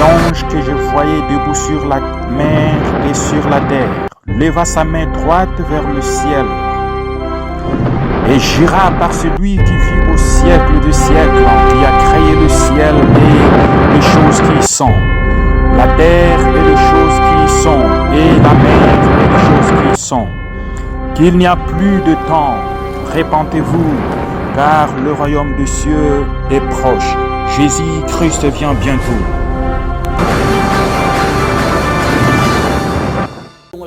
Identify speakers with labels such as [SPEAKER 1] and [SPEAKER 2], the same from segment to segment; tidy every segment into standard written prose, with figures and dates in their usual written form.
[SPEAKER 1] L'ange que je voyais debout sur la mer et sur la terre leva sa main droite vers le ciel et jura par celui qui vit au siècle de siècles, qui a créé le ciel et les choses qui y sont, la terre et les choses qui y sont, et la mer et les choses qui y sont, qu'il n'y a plus de temps. Répentez-vous, car le royaume des cieux est proche. Jésus-Christ vient bientôt.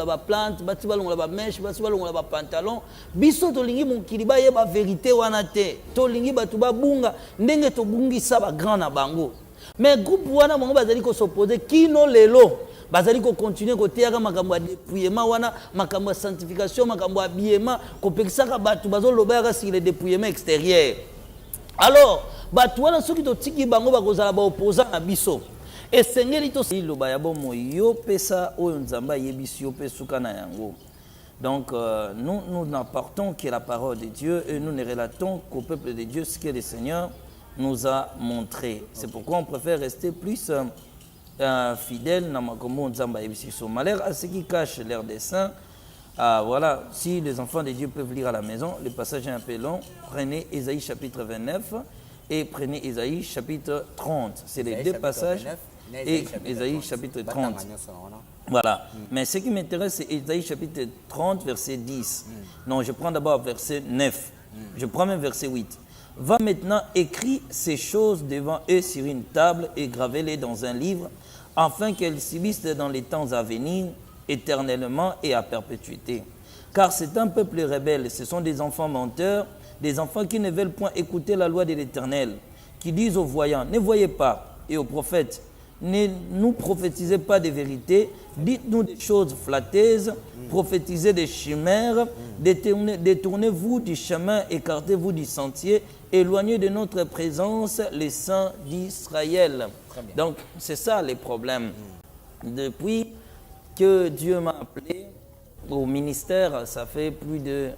[SPEAKER 2] La plante, bati balongola ba mèche, bati balongola ba pantalon, biso tolingi mokili ba yeba vérité wana te. Tolingi batu ba bunga ndenge to bungisa ba grand na bango. Mais groupe wana bango bazali ko s'opposer kino lelo. Bazali ko continuer ko teyaka makambo ya dépouillement wana, makambo ya sanctification, makambo ya biema, ko pekisaka batu bazo lobaka sur le dépouillement extérieur. Alors, batu wana soki to tiki bango ba kozala ba opposant na biso. Et Seigneur, donc nous n'apportons que la parole de Dieu et nous ne relatons qu'au peuple de Dieu ce que le Seigneur nous a montré. C'est pourquoi on préfère rester plus fidèle malheur à ceux qui cachent leurs desseins. Voilà, si les enfants de Dieu peuvent lire à la maison, le passage est un peu long. Prenez Ésaïe chapitre 29 et prenez Ésaïe chapitre 30. C'est les deux passages. Et Ésaïe chapitre 30. Voilà. Mais ce qui m'intéresse, c'est Ésaïe chapitre 30, verset 10. Non, je prends d'abord verset 9. Je prends même verset 8. Va maintenant écrire ces choses devant eux sur une table et gravez-les dans un livre, afin qu'elles subsistent dans les temps à venir, éternellement et à perpétuité. Car c'est un peuple rebelle, ce sont des enfants menteurs, des enfants qui ne veulent point écouter la loi de l'Éternel, qui disent aux voyants, ne voyez pas, et aux prophètes, ne nous prophétisez pas des vérités, dites-nous des choses flatteuses, prophétisez des chimères, détournez-vous du chemin, écartez-vous du sentier, éloignez de notre présence les saints d'Israël. Donc, c'est ça les problèmes. Depuis que Dieu m'a appelé au ministère, ça fait plus de...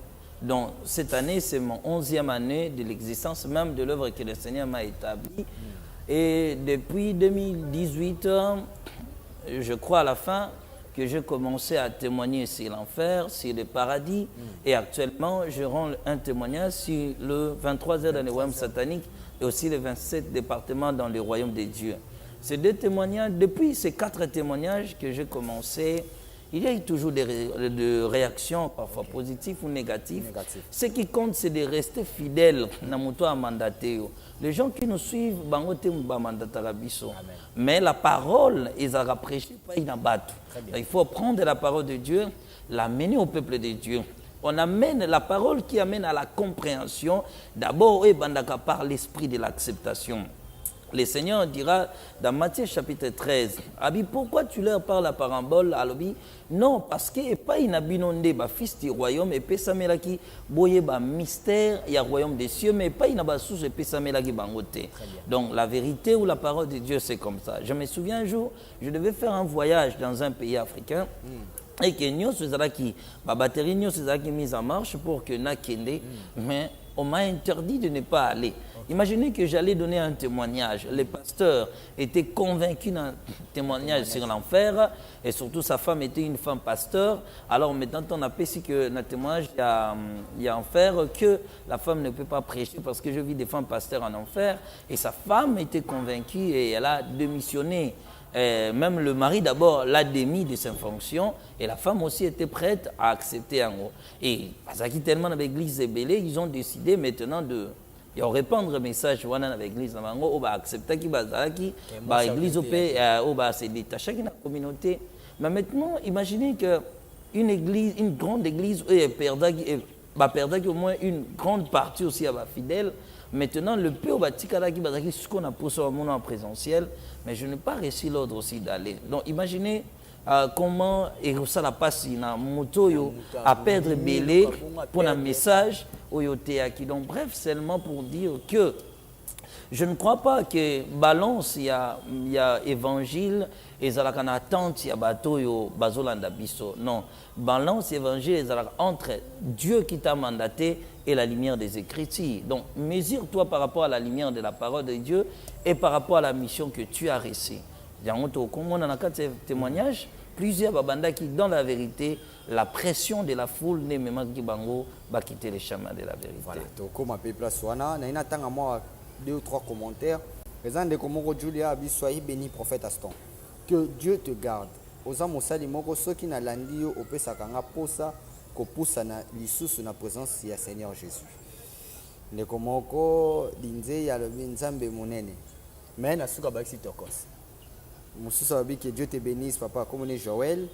[SPEAKER 2] Donc, cette année, c'est mon 11e année de l'existence même de l'œuvre que le Seigneur m'a établie. Et depuis 2018, je crois à la fin que j'ai commencé à témoigner sur l'enfer, sur le paradis. Et actuellement, je rends un témoignage sur le 23 heures dans le royaume satanique et aussi les 27 départements dans le royaume des dieux. Ces deux témoignages, depuis ces 4 témoignages que j'ai commencé, il y a eu toujours des réactions, parfois positives ou négatives. Ce qui compte, c'est de rester fidèle dans mon mandaté. Les gens qui nous suivent, mais la parole, ils ont prêché, pas ils n'abattent. Il faut prendre la parole de Dieu, l'amener au peuple de Dieu. On amène la parole qui amène à la compréhension, d'abord par l'esprit de l'acceptation. Le Seigneur dira dans Matthieu chapitre 13, Abi, pourquoi tu leur parles la parabole à l'obi? Non, parce que pas une abinondé, fils du royaume, et pesamela qui boye mystère, il y a royaume des cieux, mais pas une abasous et pesamela qui bangote. Donc la vérité ou la parole de Dieu, c'est comme ça. Je me souviens un jour, je devais faire un voyage dans un pays africain. Et que nous, la batterie, nous, mise en marche pour que nous kende, mais on m'a interdit de ne pas aller. Imaginez que j'allais donner un témoignage. Le pasteur était convaincu d'un témoignage sur l'enfer et surtout sa femme était une femme pasteur. Alors maintenant, on a appris que dans le témoignage, il y a enfer, que la femme ne peut pas prêcher parce que je vis des femmes pasteurs en enfer. Et sa femme était convaincue et elle a démissionné. Même le mari d'abord l'a démis de ses fonctions et la femme aussi était prête à accepter en gros. Et parce que tellement avec l'église Zébélé, ils ont décidé maintenant de répandre le message avec l'église on va accepter qui va l'église on va se détacher de la communauté. Mais maintenant, imaginez que une grande église perdre au moins une grande partie aussi à la fidèle. Maintenant, le peu va ce qu'on a poussé en présentiel, mais je n'ai pas reçu l'ordre aussi d'aller. Donc, imaginez comment ça la passe na moto à perdre belé pour un message au donc bref, seulement pour dire que je ne crois pas que balance il y a évangile et zalaka na attente il y a bateau yo bazolanda biso. Non, balance évangile et zalaka entre Dieu qui t'a mandaté et la lumière des Écritures. Donc mesure-toi par rapport à la lumière de la parole de Dieu et par rapport à la mission que tu as reçue. Yangoto Komona na kati témoignage, plusieurs babanda qui dans la vérité la pression de la foule ne me manque bango va quitter les chemins de la vérité.
[SPEAKER 3] Voilà, donc ma peuple soana na ina tanga moi 2 ou 3 commentaires. Présent de Komoro Julia abi soyez béni prophète Aston. Que Dieu te garde. Oza mosali moko soki na landi yo opesa kanga posa ko poussa na lisusu na présence ya Seigneur Jésus. Le komoko dinze ya le nzambe monene. Mais na suka ba tokos. Moussousa Obi, que Dieu te bénisse, papa, comme on est Joël.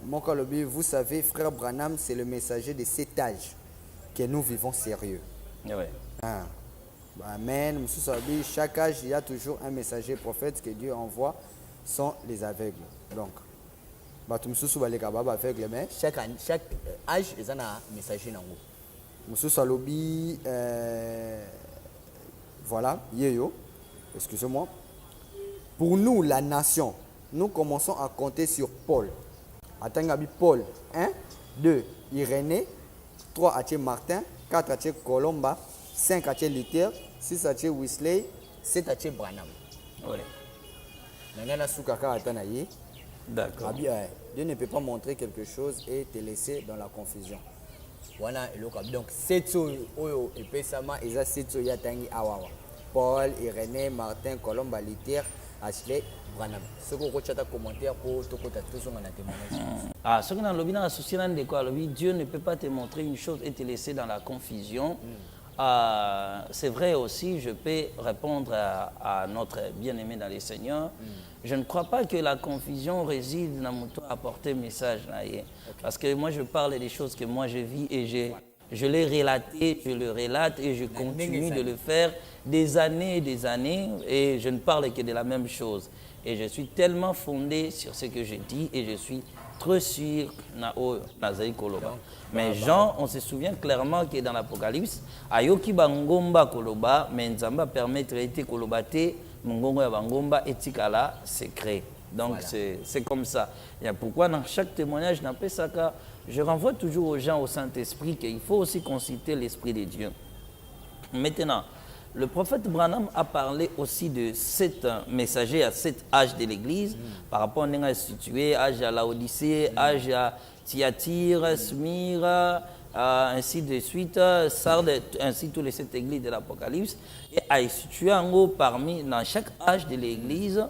[SPEAKER 3] Mon Kolobi, vous savez, frère Branham, c'est le messager de cet âge que nous vivons sérieux.
[SPEAKER 2] Ouais.
[SPEAKER 3] Ah. Amen. Moussousa Obi, chaque âge, il y a toujours un messager prophète que Dieu envoie, sont les aveugles. Donc, Moussousa Obi, aveugle, mais chaque âge, il y a un messager. Moussousa Obi, voilà, Yeyo, excusez-moi. Pour nous, la nation, nous commençons à compter sur Paul. Attends, Paul, 1, 2, Irénée, 3, Martin, 4, Colomba, 5, Luther, 6, Wesley, 7, Branham.
[SPEAKER 2] Oui.
[SPEAKER 3] D'accord. Dieu ne peut pas montrer quelque chose et te laisser dans la confusion. Voilà, donc 7 et Pesama, et 7 Yatangi Awawa. Paul, Irénée, Martin, Colomba, Luther, Ashley, Branham. Ce que vous avez commentaire pour tout témoignage.
[SPEAKER 2] Ah, ce que nous avons associé de quoi, Dieu ne peut pas te montrer une chose et te laisser dans la confusion. C'est vrai aussi, je peux répondre à notre bien-aimé dans les Seigneurs. Je ne crois pas que la confusion réside dans mon apporter message. Parce que moi, je parle des choses que moi je vis et je l'ai relaté, je le relate et je continue de le faire des années et je ne parle que de la même chose. Et je suis tellement fondé sur ce que je dis et je suis très sûr Nazaï Koloba. Mais Jean, on se souvient clairement que dans l'Apocalypse, Ayoki Bangomba Koloba, mais Nzamba permet de traiter Kolobate, Mungongo ya Bangomba etikala secret. Donc voilà. C'est comme ça. Et pourquoi dans chaque témoignage, je renvoie toujours aux gens au Saint-Esprit qu'il faut aussi consulter l'Esprit de Dieu. Maintenant, le prophète Branham a parlé aussi de 7 messagers à 7 âges de l'Église, par rapport à institué, âge à Laodicée, âge à Thyatire, Smyrna, ainsi de suite, Sardes, ainsi tous les 7 églises de l'Apocalypse, et a institué en haut parmi, dans chaque âge de l'Église.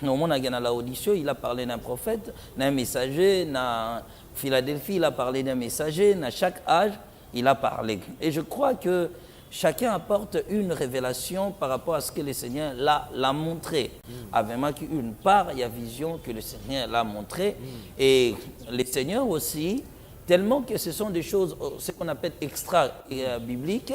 [SPEAKER 2] Au monde à Laodicée, il a parlé d'un prophète, d'un messager, dans Philadelphie, il a parlé d'un messager, dans chaque âge, il a parlé. Et je crois que chacun apporte une révélation par rapport à ce que le Seigneur l'a montré. Avec une part, il y a vision que le Seigneur l'a montré. Et le Seigneur aussi, tellement que ce sont des choses, ce qu'on appelle extra-bibliques,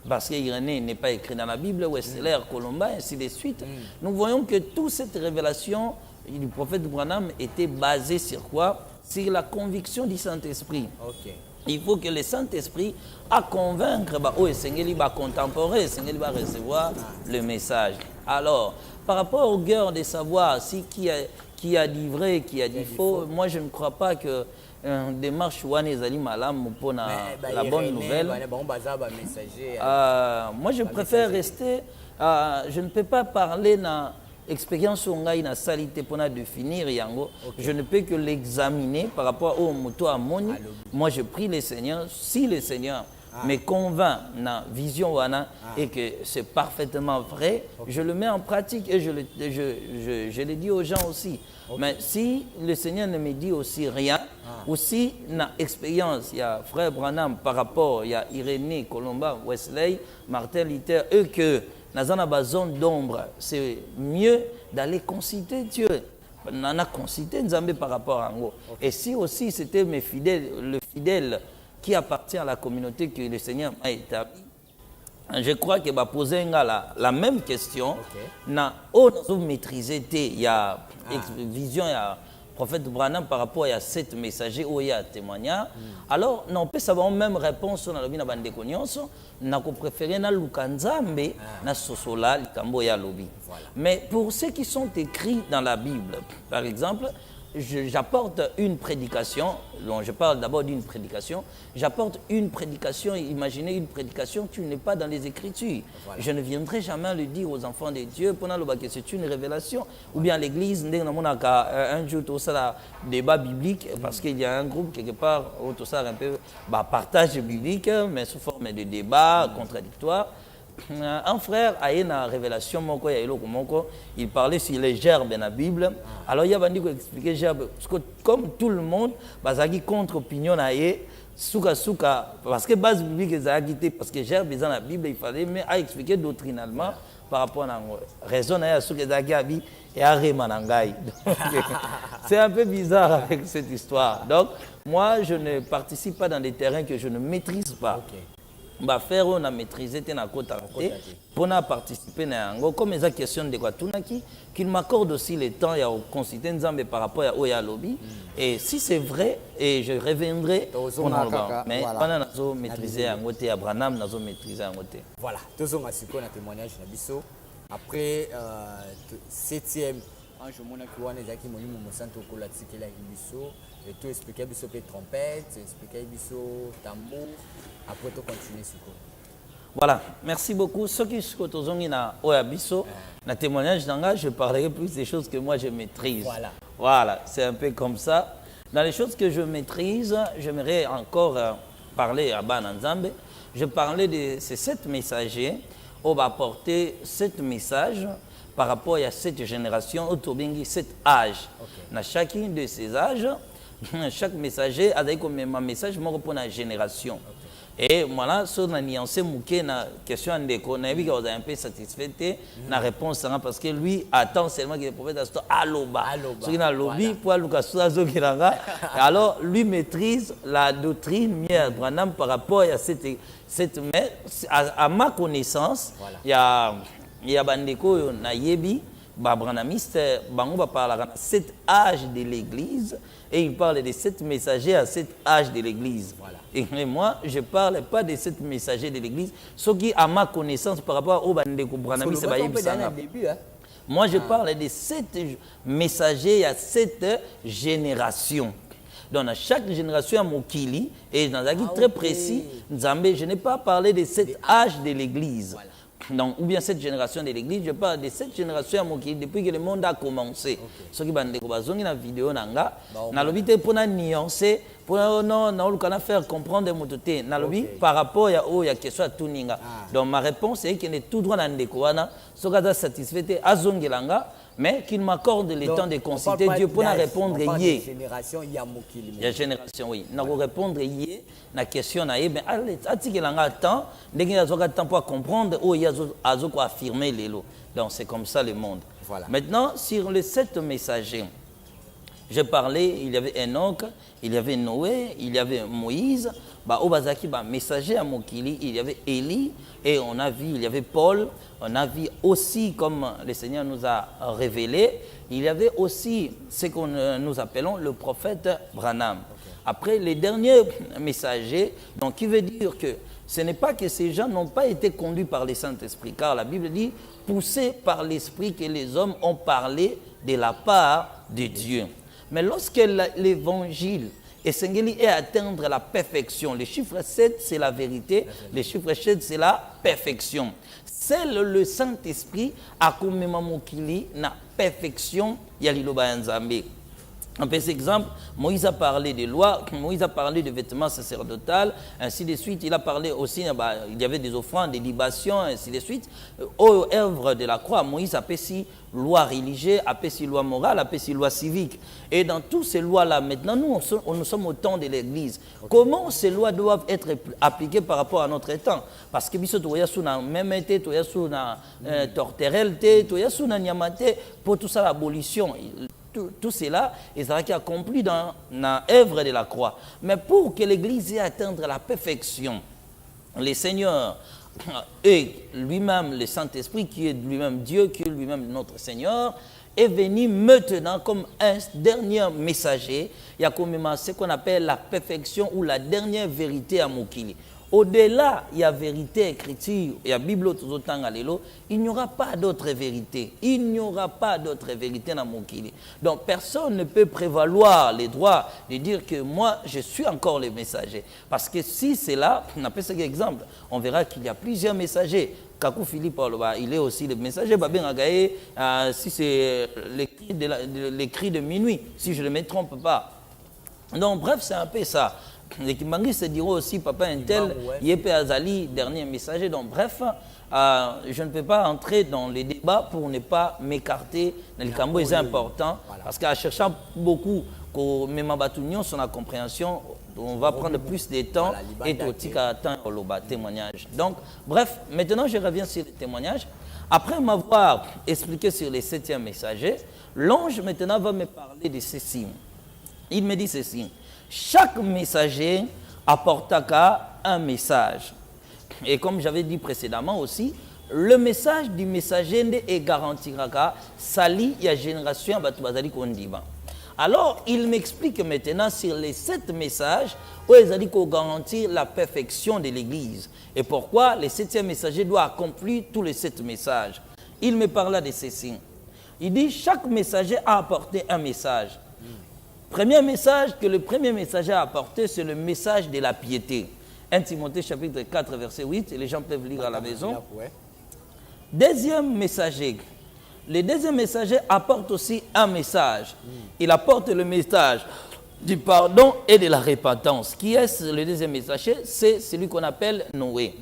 [SPEAKER 2] parce qu'Irénée n'est pas écrit dans la Bible, Wesley, Colomba, ainsi de suite. Nous voyons que toute cette révélation du prophète Branham était basée sur quoi? Sur la conviction du Saint-Esprit. Il faut que le Saint-Esprit a convaincre contemporain, recevoir le message. Alors, par rapport au cœur de savoir si qui a dit vrai, qui a dit faux, moi je ne crois pas que démarche Wanezali Malam pour la bonne nouvelle. Moi je préfère rester, je ne peux pas parler dans expérience où on a une salité pour définir yango. Je ne peux que l'examiner par rapport au moto à moni. Moi je prie le Seigneur, si le Seigneur me convainc dans vision wana et que c'est parfaitement vrai, je le mets en pratique et je le dis aux gens aussi. Mais si le Seigneur ne me dit aussi rien, aussi dans l'expérience, il y a frère Branham par rapport, il y a Irénée, Colomba, Wesley, Martin Luther, eux que dans une zone d'ombre, c'est mieux d'aller consulter Dieu. On a consulté Nzambe par rapport à nous. Et si aussi c'était le fidèle qui appartient à la communauté que le Seigneur a établi, je crois qu'il va poser la même question. On a maîtrisé, il y a vision, il y a prophète Branham par rapport à 7 messagers où il y a témoignage. Alors, on peut savoir même réponse dans le bina bande konyonso, na ko préférer na lukanzambe na sosola likambo ya lobi. Mais pour ceux qui sont écrits dans la Bible, par exemple, j'apporte une prédication, donc je parle d'abord d'une prédication, j'apporte une prédication, imaginez une prédication qui n'est pas dans les Écritures. Voilà. Je ne viendrai jamais le dire aux enfants de Dieu pendant le que c'est une révélation. Ou bien à l'église, un jour, tout ça, débat biblique, parce qu'il y a un groupe quelque part, où tout ça un peu partage biblique, mais sous forme de débat contradictoire. Un frère a une révélation, il parlait sur les gerbes dans la Bible. Alors il y a un expliquer gerbes, comme tout le monde, il contre opinion parce que base biblique est parce que gerbes dans la Bible, il fallait mais à expliquer doctrinalement par rapport à la raison à ce que Zagabi et à Remanangai. C'est un peu bizarre avec cette histoire. Donc moi je ne participe pas dans des terrains que je ne maîtrise pas. Okay. Faire on a maîtrisé na côté pour participer na comme les questions de quoi qu'il m'accorde aussi le temps et au consulter Nzambe par rapport à Oya Lobby et si c'est vrai et je reviendrai mais pendant nazo maîtriser un côté Abraham nazo maîtriser un côté
[SPEAKER 3] voilà tous on a su qu'on a témoignage na biso après 7e ange mona ki wana ezaki molimo mosanto kola tikela biso et tout expliquer biso pe trompette expliquer biso tambour. Après, tu continues.
[SPEAKER 2] Voilà, merci beaucoup. Ce qui est na Oyabiso, na témoignage d'anga, je parlerai plus des choses que moi je maîtrise. Voilà, c'est un peu comme ça. Dans les choses que je maîtrise, j'aimerais encore parler à Bananzambe. Je parlais de ces 7 messagers. On va apporter 7 messages par rapport à cette génération, autour de 7 âges. Dans chacun de ces âges, chaque messager a un message pour la génération. Et voilà, si on a nuancé la question de l'économie, on a un peu satisfait la réponse parce que lui attend seulement que le prophète Aloba. Ce qu'il a lobby pour alors lui maîtrise la doctrine Branham par rapport à cette à ma connaissance, il y a Bandeko Nayebi. Branhamiste, Bango va parler de 7 âges de l'Église et il parle de 7 messagers à 7 âges de l'Église. Voilà. Et moi, je ne parle pas de 7 messagers de l'Église, ce qui, à ma connaissance, par rapport au Bandeko Branhamiste, moi, je parle de 7 messagers à 7 générations. Donc, dans chaque génération, il y a Mokili, et dans un guide très précis, Nzambe, je n'ai pas parlé de 7 âges de l'Église. Voilà. Donc, ou bien cette génération de l'Église, je parle de cette génération depuis que le monde a commencé. Ce qui est dans la vidéo, pour nuancer, pour faire comprendre par rapport à la question de Tuninga. Donc, ma réponse est qu'il est tout droit dans le découvert, ce qui est satisfait à Zongelanga, mais qu'il m'accorde le temps de consulter Dieu pour répondre
[SPEAKER 3] il y a
[SPEAKER 2] génération, oui. Pour répondre la question, mais à temps, dès qu'il y a temps pour comprendre, il y a affirmer les lots. Donc c'est comme ça le monde. Voilà. Maintenant, sur les 7 messagers, je parlais, il y avait Enoch, il y avait Noé, il y avait Moïse, messager à Mokili, il y avait Élie, et on a vu, il y avait Paul, on a vu aussi, comme le Seigneur nous a révélé, il y avait aussi ce que nous appelons le prophète Branham. Après, les derniers messagers, donc qui veut dire que ce n'est pas que ces gens n'ont pas été conduits par le Saint-Esprit, car la Bible dit, poussés par l'Esprit que les hommes ont parlé de la part de Dieu. Mais lorsque l'évangile est atteindre la perfection, le chiffre 7 c'est la vérité, le chiffre 7 c'est la perfection. C'est le Saint-Esprit a commémoré la perfection Yaliloba Nzambe. Un petit exemple, Moïse a parlé de loi, Moïse a parlé de vêtements sacerdotaux, ainsi de suite. Il a parlé aussi, il y avait des offrandes, des libations, ainsi de suite. Aux œuvres de la croix, Moïse a si loi religieuse, a si loi morale, a si loi civique. Et dans toutes ces lois-là, maintenant, nous sommes au temps de l'Église. Comment ces lois doivent être appliquées par rapport à notre temps? Parce que nous sommes même été, nous sommes torterelle, nous sommes nyamate, pour tout ça, l'abolition. Tout cela est accompli dans l'œuvre de la croix. Mais pour que l'Église ait atteindre la perfection, le Seigneur et lui-même, le Saint-Esprit, qui est lui-même Dieu, qui est lui-même notre Seigneur, est venu maintenant comme un dernier messager. Il y a comme ce qu'on appelle la perfection ou la dernière vérité à Mokili. Au-delà, il y a vérité, écriture, il y a Bible, il n'y aura pas d'autre vérité. Il n'y aura pas d'autre vérité dans mon kili. Donc, personne ne peut prévaloir les droits de dire que moi, je suis encore le messager. Parce que si c'est là, on appelle ça exemple, on verra qu'il y a plusieurs messagers. Kakou Philippe, il est aussi le messager. Si c'est l'écrit de minuit, si je ne me trompe pas. Donc, bref, c'est un peu ça. Les Kimbangi se diront aussi, papa Intel, Yépe Azali, dernier messager. Donc, bref, je ne peux pas entrer dans les débats pour ne pas m'écarter. Le Cambo est important parce qu'en cherchant beaucoup, même en son compréhension, on va prendre plus de temps et tout atteindre le témoignage. Donc, bref, maintenant je reviens sur le témoignage. Après m'avoir expliqué sur les 7e messagers, l'ange maintenant va me parler de ces signes. Il me dit ceci. Chaque messager apportera un message. Et comme j'avais dit précédemment aussi, le message du messager est garantira sali ya génération batubazali kondiba. Alors, il m'explique maintenant sur les 7 messages où ils ont dit qu'on garantit la perfection de l'Église. Et pourquoi les 7e messager doit accomplir tous les 7 messages. Il me parla de ces signes. Il dit chaque messager a apporté un message. Premier message que le premier messager a apporté, c'est le message de la piété. 1 Timothée chapitre 4, verset 8, et les gens peuvent lire à la maison. Deuxième messager. Le deuxième messager apporte aussi un message. Il apporte le message du pardon et de la repentance. Qui est le deuxième messager? C'est celui qu'on appelle Noé.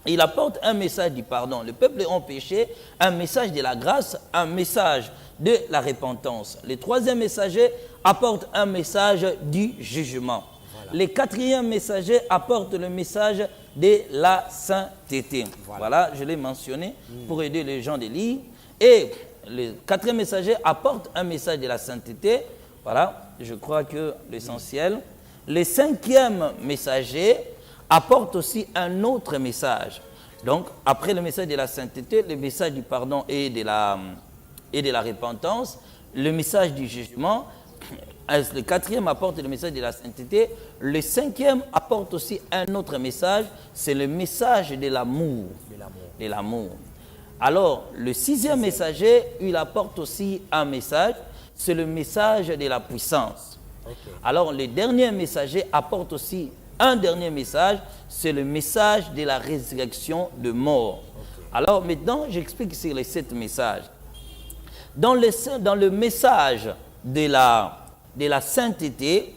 [SPEAKER 2] Il apporte un message du pardon. Le peuple a péché, un message de la grâce, un message de la repentance. Le troisième messager apporte un message du jugement. Le quatrième messager apporte le message de la sainteté. Voilà, je l'ai mentionné pour aider les gens de lire. Et le quatrième messager apporte un message de la sainteté. Voilà, je crois que l'essentiel. Le cinquième messager apporte aussi un autre message. Donc, après le message de la sainteté, le message du pardon et de la repentance, le message du jugement, le quatrième apporte le message de la sainteté, le cinquième apporte aussi un autre message, c'est le message de l'amour. De l'amour. Alors, le sixième messager, il apporte aussi un message, c'est le message de la puissance. Alors, le dernier messager apporte aussi un dernier message, c'est le message de la résurrection de mort. Alors maintenant, j'explique sur les 7 messages. Dans le message de la sainteté,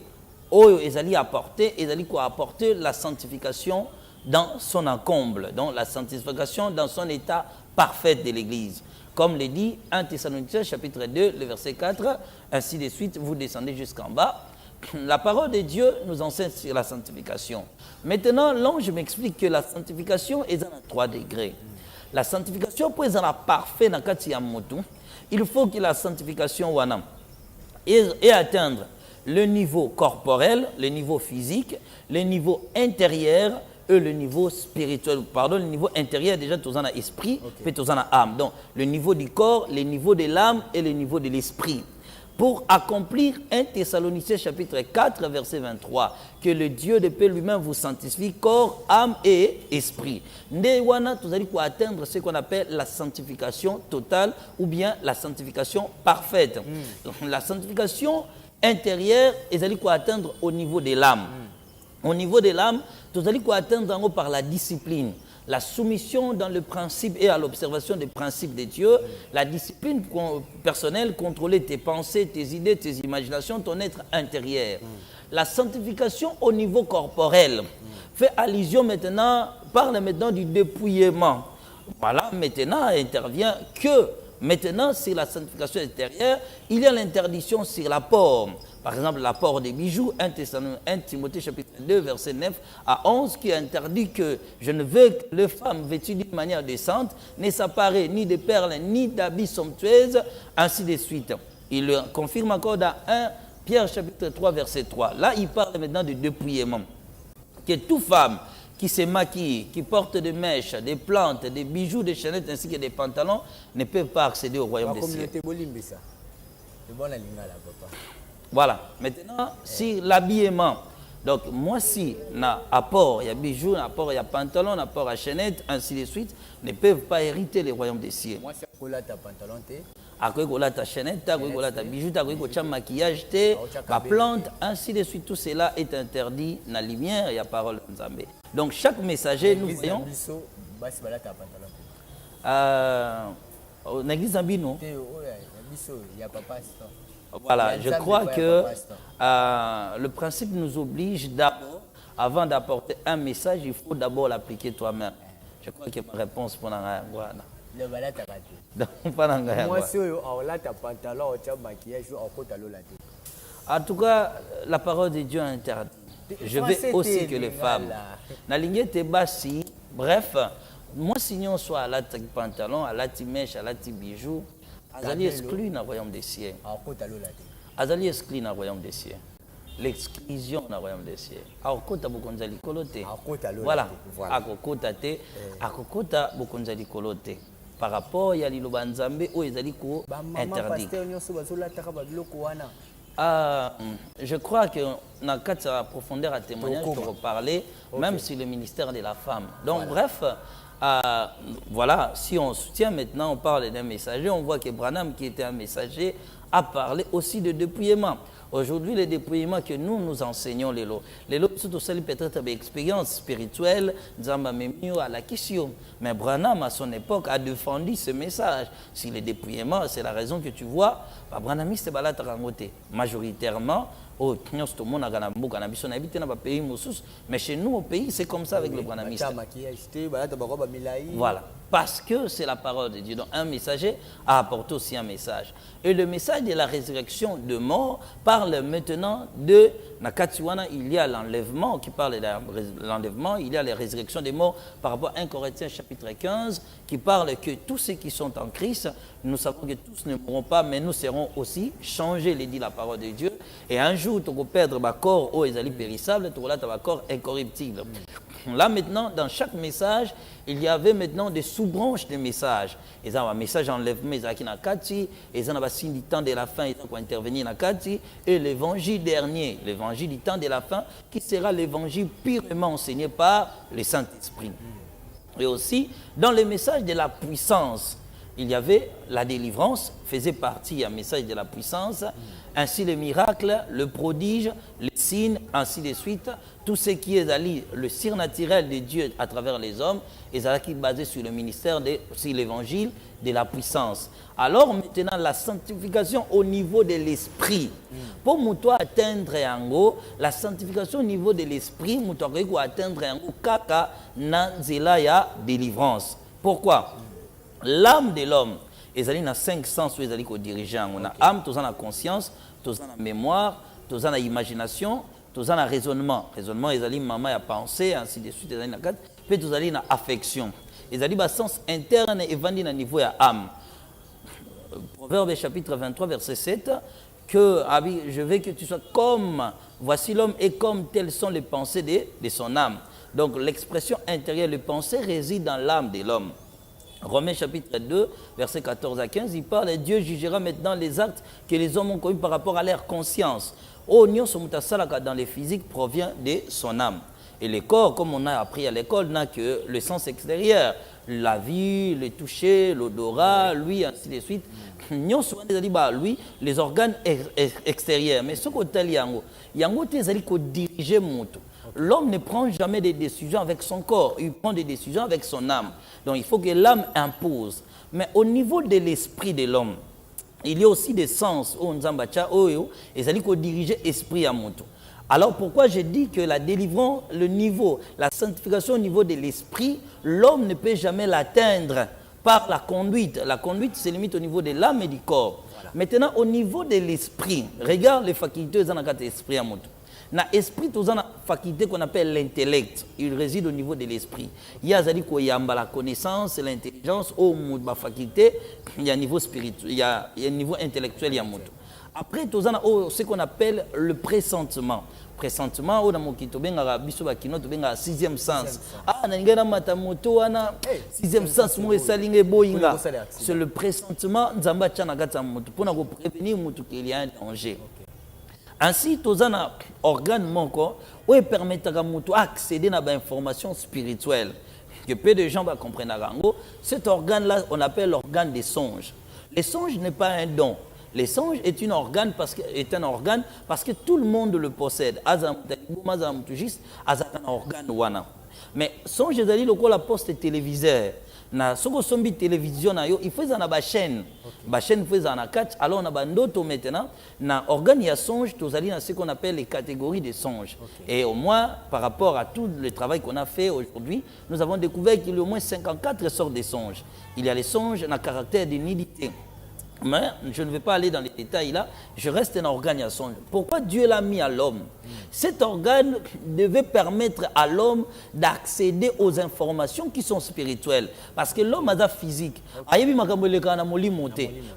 [SPEAKER 2] ils allaient apporter la sanctification dans son encombre, donc la sanctification dans son état parfait de l'Église. Comme le dit 1 Thessaloniciens chapitre 2, le verset 4, ainsi de suite, vous descendez jusqu'en bas. La parole de Dieu nous enseigne sur la sanctification. Maintenant, l'ange m'explique que la sanctification est à 3 degrés. La sanctification pour être parfait dans le il faut que la sanctification ait atteindre le niveau corporel, le niveau physique, le niveau intérieur et le niveau spirituel. Pardon, le niveau intérieur, déjà, tout en a esprit, puis tout en a âme. Donc, le niveau du corps, le niveau de l'âme et le niveau de l'esprit. Pour accomplir 1 Thessaloniciens chapitre 4, verset 23, que le Dieu de paix lui-même vous sanctifie, corps, âme et esprit. Ndewana, vous allez atteindre ce qu'on appelle la sanctification totale ou bien la sanctification parfaite. La sanctification intérieure, vous allez atteindre au niveau de l'âme. Au niveau de l'âme, vous allez atteindre par la discipline. La soumission dans le principe et à l'observation des principes de Dieu, la discipline personnelle, contrôler tes pensées, tes idées, tes imaginations, ton être intérieur. La sanctification au niveau corporel fait allusion maintenant, parle maintenant du dépouillement. Voilà, maintenant intervient que maintenant sur la sanctification intérieure, il y a l'interdiction sur l'apport. Par exemple, l'apport des bijoux, 1 Timothée chapitre 2, verset 9 à 11, qui interdit que je ne veux que les femmes vêtues d'une manière décente ne s'apparent ni de perles, ni d'habits somptueux, ainsi de suite. Il le confirme encore dans 1 Pierre chapitre 3, verset 3. Là, il parle maintenant du dépouillement. Que toute femme qui se maquille, qui porte des mèches, des plantes, des bijoux, des chaînettes ainsi que des pantalons ne peut pas accéder au royaume des cieux. Voilà. Maintenant, si l'habillement, Donc, moi, si, na apport, il y a bijoux, apport, il y a pantalon, apport à chaînette, ainsi de suite, ne peuvent pas hériter les royaumes des cieux.
[SPEAKER 3] Moi, c'est pour là ta pantalon,
[SPEAKER 2] Akoy kola ta chaînette, akoy kola ta bijou, akoy kola maquillage, la plante, ainsi de suite, tout cela est interdit dans la lumière, il y a parole de Nzambe. Donc chaque messager, nous voyons. L'église Zambino. Voilà, je crois que le principe nous oblige d'abord, avant d'apporter un message, il faut d'abord l'appliquer toi-même. Je crois que ma réponse pour la en tout cas, la parole de Dieu interdit. Je veux aussi que les femmes. Bref, moi, si on soit à la pantalon, à la mèche, à la bijou, Azali exclu dans le royaume des cieux. Azali exclu dans le royaume des cieux. L'exclusion dans le royaume des cieux. Akokota bokonzali kolote. Voilà. Akokota te. Akokota bokonzali kolote. Par rapport à Liloba Nzambe où ils allaient interdit. Je crois que dans la profondeur à témoignage pour reparler, même sur le ministère de la femme. Donc bref, voilà, si on soutient maintenant, on parle d'un messager, on voit que Branham, qui était un messager, a parlé aussi de dépouillement. Aujourd'hui, les dépouillements que nous enseignons, les lots sont aussi peut-être des expériences spirituelles, à la question. Mais Branham, à son époque, a défendu ce message. Si les dépouillements, c'est la raison que tu vois, Branhamiste est majoritairement, mais chez nous, au pays, c'est comme ça avec le Branhamiste. Voilà. Parce que c'est la parole de Dieu. Donc un messager a apporté aussi un message. Et le message de la résurrection de mort parle maintenant de Nakatiwana, il y a l'enlèvement qui parle de l'enlèvement, il y a la résurrection des morts par rapport à 1 Corinthiens chapitre 15 qui parle que tous ceux qui sont en Christ, nous savons que tous ne mourront pas, mais nous serons aussi changés, les dit la parole de Dieu. Et un jour, tu vas perdre le corps où ils allaient périssables, tu vas avoir corps incorruptible. Là maintenant, dans chaque message, il y avait maintenant des sous-branches de messages. Ils ont un message enlèvement, ils ont un kati, ils ont un signe du temps de la fin, ils ont intervenir dans kati, et l'évangile dernier, l'évangile du temps de la fin, qui sera l'évangile purement enseigné par le Saint-Esprit. Et aussi, dans le message de la puissance, il y avait la délivrance, faisait partie un message de la puissance, ainsi les miracles, le prodige, les signes, ainsi de suite, tout ce qui est le surnaturel de Dieu à travers les hommes, et ça qui est basé sur le ministère, sur l'évangile de la puissance. Alors maintenant, la sanctification au niveau de l'esprit. Pour moi atteindre en haut, la sanctification au niveau de l'esprit, moi atteindre en haut, kaka na zela ya délivrance. Pourquoi? L'âme de l'homme, ils ont 5 sens où ils ont dirigeant. On a âme, tous en la conscience, tous en la mémoire, tous en la imagination, tous en la raisonnement. Raisonnement, ils ont maman à penser, ainsi de suite, ils ont 4. Puis tous en la affection. Ils ont le sens interne et vendu à niveau de l'âme. Proverbe chapitre 23, verset 7, que je veux que tu sois comme, voici l'homme et comme telles sont les pensées de son âme. Donc l'expression intérieure, les pensées résident dans l'âme de l'homme. Romains chapitre 2, versets 14 à 15, il parle et Dieu jugera maintenant les actes que les hommes ont commis par rapport à leur conscience. Dans les physiques provient de son âme. Et le corps, comme on a appris à l'école, n'a que le sens extérieur. La vue, le toucher, l'odorat, lui, ainsi de suite. Lui, les organes extérieurs. Mais ce côté, il y a diriger moto. L'homme ne prend jamais des décisions avec son corps, il prend des décisions avec son âme. Donc il faut que l'âme impose. Mais au niveau de l'esprit de l'homme, il y a aussi des sens où on et ça dit qu'on dirige l'esprit à moto. Alors pourquoi je dis que la délivrance, le niveau, la sanctification au niveau de l'esprit, l'homme ne peut jamais l'atteindre par la conduite. La conduite se limite au niveau de l'âme et du corps. Voilà. Maintenant, au niveau de l'esprit, regarde les facultés dans l'esprit à moto. Dans l'esprit, tu as une faculté qu'on appelle l'intellect. Il réside au niveau de l'esprit. Il y a la connaissance, l'intelligence, la faculté, il y a un niveau spirituel, il y a un niveau intellectuel. Après, tu as ce qu'on appelle le pressentiment. Pressentiment, on a un sixième sens. Sixième sens, c'est le pressentiment pour prévenir qu'il y a un danger. Ainsi, tous un organe moko où permettre à mutu accéder à l'information spirituelle. Que peu de gens comprennent. Cet organe-là, on appelle l'organe des songes. Les songes n'est pas un don. Les songes est un organe parce que tout le monde le possède. Un organe. Mais songe, c'est la poste téléviseur. Na soko sombi télévision na yo il faut na ba chaîne fait na 4 alors na bandoto maintenant na organe ya songe tozali na ce qu'on appelle les catégories de songes et au moins par rapport à tout le travail qu'on a fait aujourd'hui nous avons découvert qu'il y a au moins 54 sortes de songes. Il y a les songes na caractère de nudité. Mais je ne vais pas aller dans les détails là, je reste un organe à songe. Pourquoi Dieu l'a mis à l'homme? Cet organe devait permettre à l'homme d'accéder aux informations qui sont spirituelles. Parce que l'homme a un physique.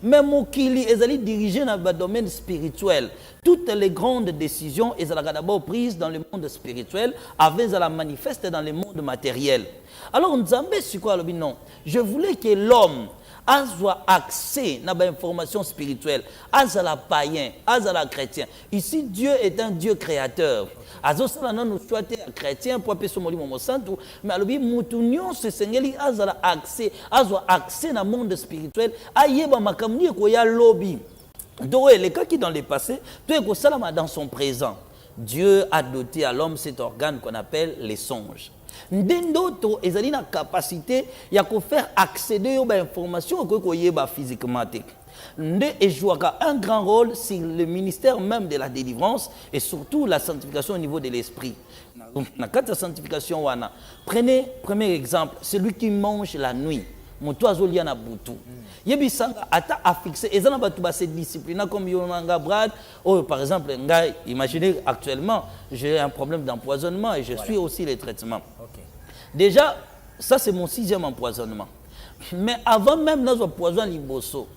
[SPEAKER 2] Mais Mokili est dirigé dans le domaine spirituel. Toutes les grandes décisions sont d'abord prises dans le monde spirituel avant de la manifester dans le monde matériel. Alors, Nzambé, c'est quoi le non? Je voulais que l'homme a accès à l'information spirituelle, à la païen, à la chrétien. Ici, Dieu est un Dieu créateur. Nous sommes chrétiens pour appeler ce mot santo, mais alors nous ce Seigneur a accès à monde spirituel. Ayeba makamni ko ya lobby. Donc les cas qui dans le passé, tout est salama dans son présent. Dieu a doté à l'homme cet organe qu'on appelle les songes. Ndendoto ezali na capacité ya ko faire accéder aux informations ko yeba physiquement. Nde jouera un grand rôle sur le ministère même de la délivrance et surtout la sanctification au niveau de l'esprit. Na kata sanctification wana. Prenez premier exemple, celui qui mange la nuit. Moto azolia na butu. Yebi sanga ata affixé ezana batu ba cette discipline comme yonanga brad oh par exemple ngai imaginez actuellement j'ai un problème d'empoisonnement et je suis aussi les traitements. Déjà ça c'est mon 6e empoisonnement. Mais avant même nazo poison liboso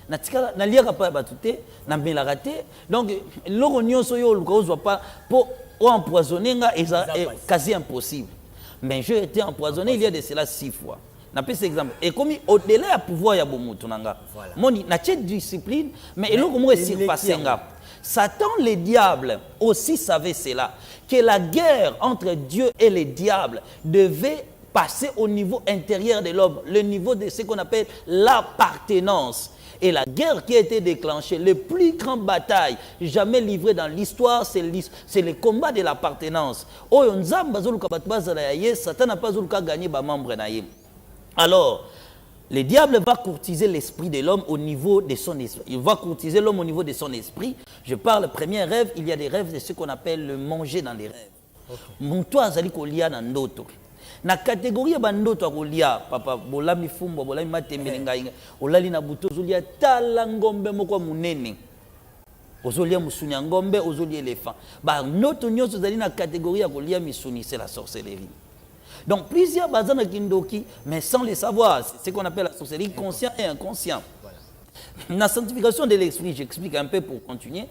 [SPEAKER 2] natika na liaka pa batute na melaka te donc loko nyonso yo lukozwa pas pour empoisonner nga quasi impossible. Mais j'ai été empoisonné il y a de cela 6 fois. N'appelle cet exemple. Et comme au-delà du pouvoir, il y a beaucoup de monde. Il y a discipline, mais il y a surpassé. Satan, les diables, aussi savaient cela. Que la guerre entre Dieu et les diables devait passer au niveau intérieur de l'homme, le niveau de ce qu'on appelle l'appartenance. Et la guerre qui a été déclenchée, la plus grande bataille jamais livrée dans l'histoire, c'est le combat de l'appartenance. Satan n'a pas gagné les membres. Alors, le diable va courtiser l'esprit de l'homme au niveau de son esprit. Il va courtiser l'homme au niveau de son esprit. Je parle, premier rêve, il y a des rêves de ce qu'on appelle le manger dans les rêves. Mon toit, zali kolia na ndoto. Na catégorie ya ndoto kolia, papa, bolami fumbo, bolami matembele ngai, olali na buto zolia tala ngombe moko munene. Ozolia musuni ngombe, ozolia éléphant. Ba ndoto nyoso zali na catégorie ya kolia misuni, c'est la sorcellerie. Donc plusieurs bazans kindoki, mais sans les savoir. C'est ce qu'on appelle la sorcellerie conscient et inconscient. La sanctification de l'esprit, j'explique un peu pour continuer.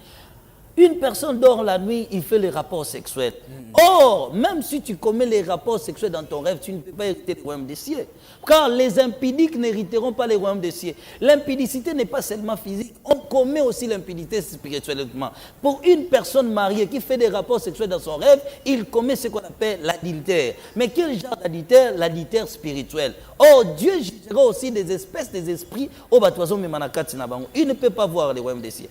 [SPEAKER 2] Une personne dort la nuit, il fait les rapports sexuels. Or, même si tu commets les rapports sexuels dans ton rêve, tu ne peux pas hériter le royaume des cieux. Car les impudiques n'hériteront pas le royaume des cieux. L'impudicité n'est pas seulement physique, on commet aussi l'impudicité spirituellement. Pour une personne mariée qui fait des rapports sexuels dans son rêve, il commet ce qu'on appelle l'adultère. Mais quel genre d'adultère? L'adultère spirituel. Or, Dieu jugera aussi des espèces, des esprits. Il ne peut pas voir le royaume des cieux.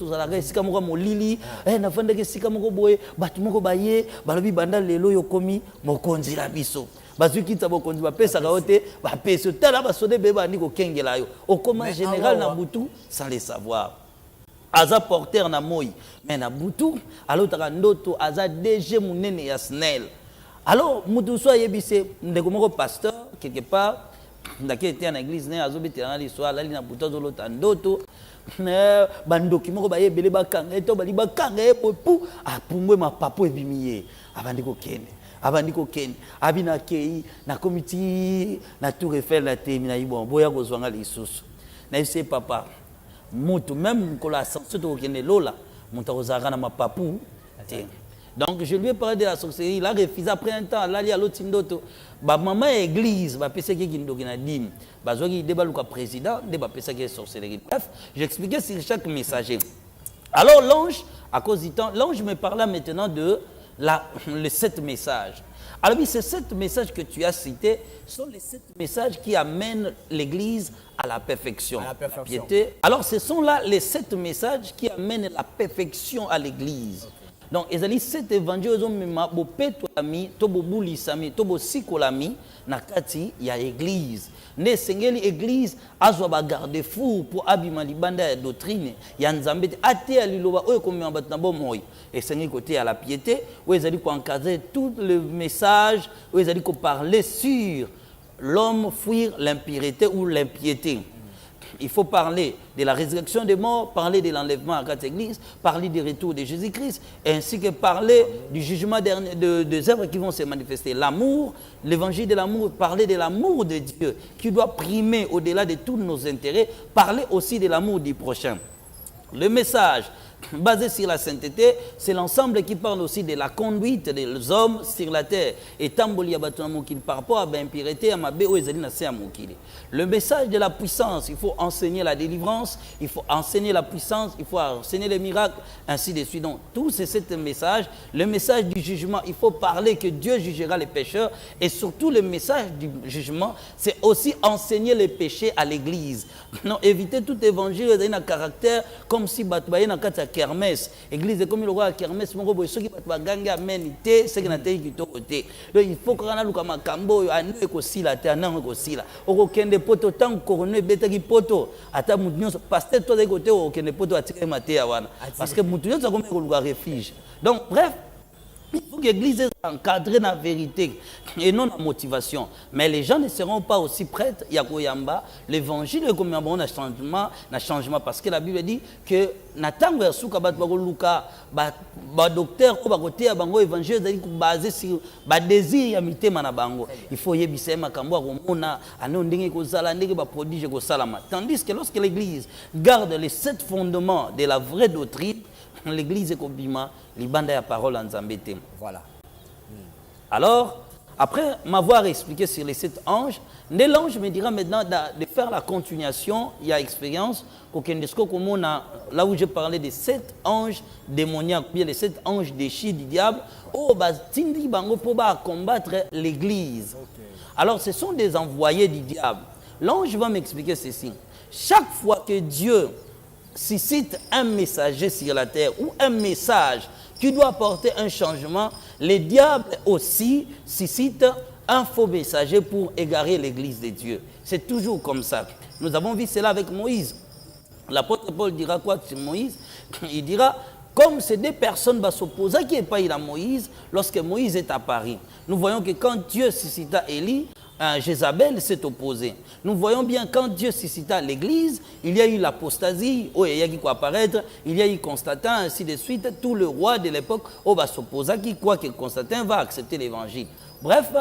[SPEAKER 2] Sika moko molili na fandeke sika moko boye batu moko baye balobi banda lelo yokomi mokonzi la biso bazuki ta mokonzi ba pesa ka ote ba pesa tala ba sode beba ni ko kengela yo okoma général na butu sans le savoir aza porteur na moi mais na butu alors taka ndoto aza DG munene ya SNEL alors mutu so yebise ndeko moko pasteur quelque part ndaki était en église né azobitela na liswa lali na butu azolota ndoto bandoki moko baye bele bakanga to bali bakanga epopu apumbwe mapapo ebimiye abandiko kende abina kei na komiti na Tour Eiffel la temi na ibon boya kozwanga lisusu na ise papa mutu même ko la ascension to kende lola mutu kozaka na mapapu te. Donc je lui ai parlé de la sorcellerie, il a refusé après un temps, là il y a l'autre ndoto. Ba maman église, ba pesa ki ndoki na dim. Ba zoki débat le président, débat pesa ki sorcellerie. Bref, j'expliquais sur chaque messager. Alors l'ange, à cause du temps, l'ange me parla maintenant de les 7 messages. Alors oui, ces 7 messages que tu as cités sont les 7 messages qui amènent l'Église à la perfection.
[SPEAKER 4] À la perfection.
[SPEAKER 2] La piété. Alors ce sont là les 7 messages qui amènent la perfection à l'Église. Okay. Donc, ezali 7 évangiles ont mema bo petolami, to bo bulisami, to bo sikolami na kati ya église. Ne sengeli église azwa ba garde-fou pour abima libanda ya doctrine ya nzambe ate aliloba oyo komema bat na bomoyi. Et sengeli côté à la piété, où ezali ko encadrer tout le message, où ezali ko parler sur l'homme fuir l'impureté ou l'impiété. Il faut parler de la résurrection des morts, parler de l'enlèvement à quatre églises, parler du retour de Jésus-Christ, ainsi que parler du jugement des œuvres qui vont se manifester. L'amour, l'évangile de l'amour, parler de l'amour de Dieu qui doit primer au-delà de tous nos intérêts, parler aussi de l'amour du prochain. Le message basé sur la sainteté, c'est l'ensemble qui parle aussi de la conduite des hommes sur la terre. Et par rapport à l'impureté, le message de la puissance, il faut enseigner la délivrance, il faut enseigner la puissance, il faut enseigner les miracles, ainsi de suite. Donc, tous ces 7 messages, le message du jugement, il faut parler que Dieu jugera les pécheurs, et surtout le message du jugement, c'est aussi enseigner les péchés à l'église. Non, éviter tout évangile dans un caractère comme si batoubaye na kata kermesse. Église comme le roi kermesse, mon gros, ceux qui batoubaye amenité, c'est que na tei qui côté. Donc il faut qu'on a lu comme cambo, anu ekosi la terre, nan ekosi la. Oko kende poto tant couronné beta ki poto. Ata mutunyo pasteur toi de côté o kende poto atika maté awana. Parce que mutunyo ça comme un refuge. Donc bref. Il faut que l'église soit encadrée dans la vérité et non dans la motivation. Mais les gens ne seront pas aussi prêts. Yakoyamba, l'évangile est comme un changement parce que la Bible dit que Nathan versu kabat bagoluka ba docteur ou ba côté bango évangile est basé sur ba désir ya mitema na bango. Il faut yebisa makambo komona ano ndenge ko sala ndenge ba prodige ko salama. Tandis que lorsque l'église garde les 7 fondements de la vraie doctrine, l'église est comme bima libanda ya parole en zambete.
[SPEAKER 4] Voilà.
[SPEAKER 2] Alors, après m'avoir expliqué sur les 7 anges, l'ange me dira maintenant de faire la continuation, il y a expérience, là où je parlais des 7 anges démoniaques, bien les 7 anges déchis du diable, pour combattre l'église. Okay. Alors, ce sont des envoyés du diable. L'ange va m'expliquer ceci. Chaque fois que Dieu suscite un messager sur la terre ou un message qui doit apporter un changement, les diables aussi suscitent un faux messager pour égarer l'église de Dieu. C'est toujours comme ça. Nous avons vu cela avec Moïse. L'apôtre Paul dira quoi sur Moïse? Il dira, comme ces 2 personnes s'opposaient qui n'est pas à Moïse, lorsque Moïse est apparu. Nous voyons que quand Dieu suscita Élie, Jézabel s'est opposée. Nous voyons bien quand Dieu suscita l'église, il y a eu l'apostasie, il y a eu apparaître, il y a eu Constantin, ainsi de suite. Tout le roi de l'époque va s'opposer qui croit que Constantin va accepter l'évangile. Bref,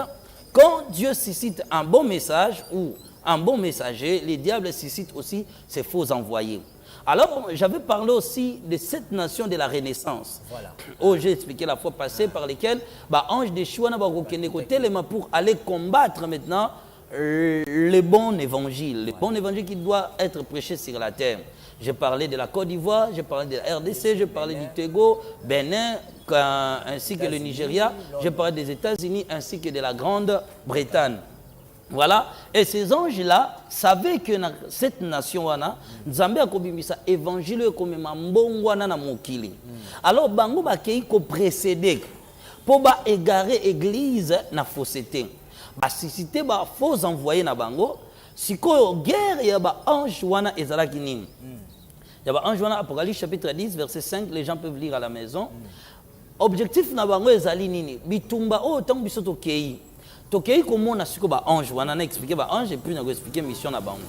[SPEAKER 2] quand Dieu suscite un bon message ou un bon messager, les diables suscitent aussi ses faux envoyés. Alors, j'avais parlé aussi de 7 nations de la Renaissance. Voilà. Oh, j'ai expliqué la fois passée par lesquelles ange de Chouana pour aller combattre maintenant le bon évangile. Le bon évangile qui doit être prêché sur la terre. J'ai parlé de la Côte d'Ivoire, j'ai parlé de la RDC, j'ai parlé du Togo, Bénin, ainsi que le Nigeria. J'ai parlé des États-Unis ainsi que de la Grande-Bretagne. Voilà, et ces anges-là savaient que dans cette nation, Nzambe a kobimisa évangile comme mbongwana na mokili. Alors, bango bakei ko précéder pour égarer l'église na fausseté. Susciter faux envoyés na bango, siko guerre ya ange wana ezalaki nini. Ya ange wana Apocalypse chapitre 10 verset 5, les gens peuvent lire à la maison. Objectif na bango ezali nini? Bitumba o tango bisoto kei. Tokei komona siko ange wana na expliquer ange et puis na expliquer mission na bango.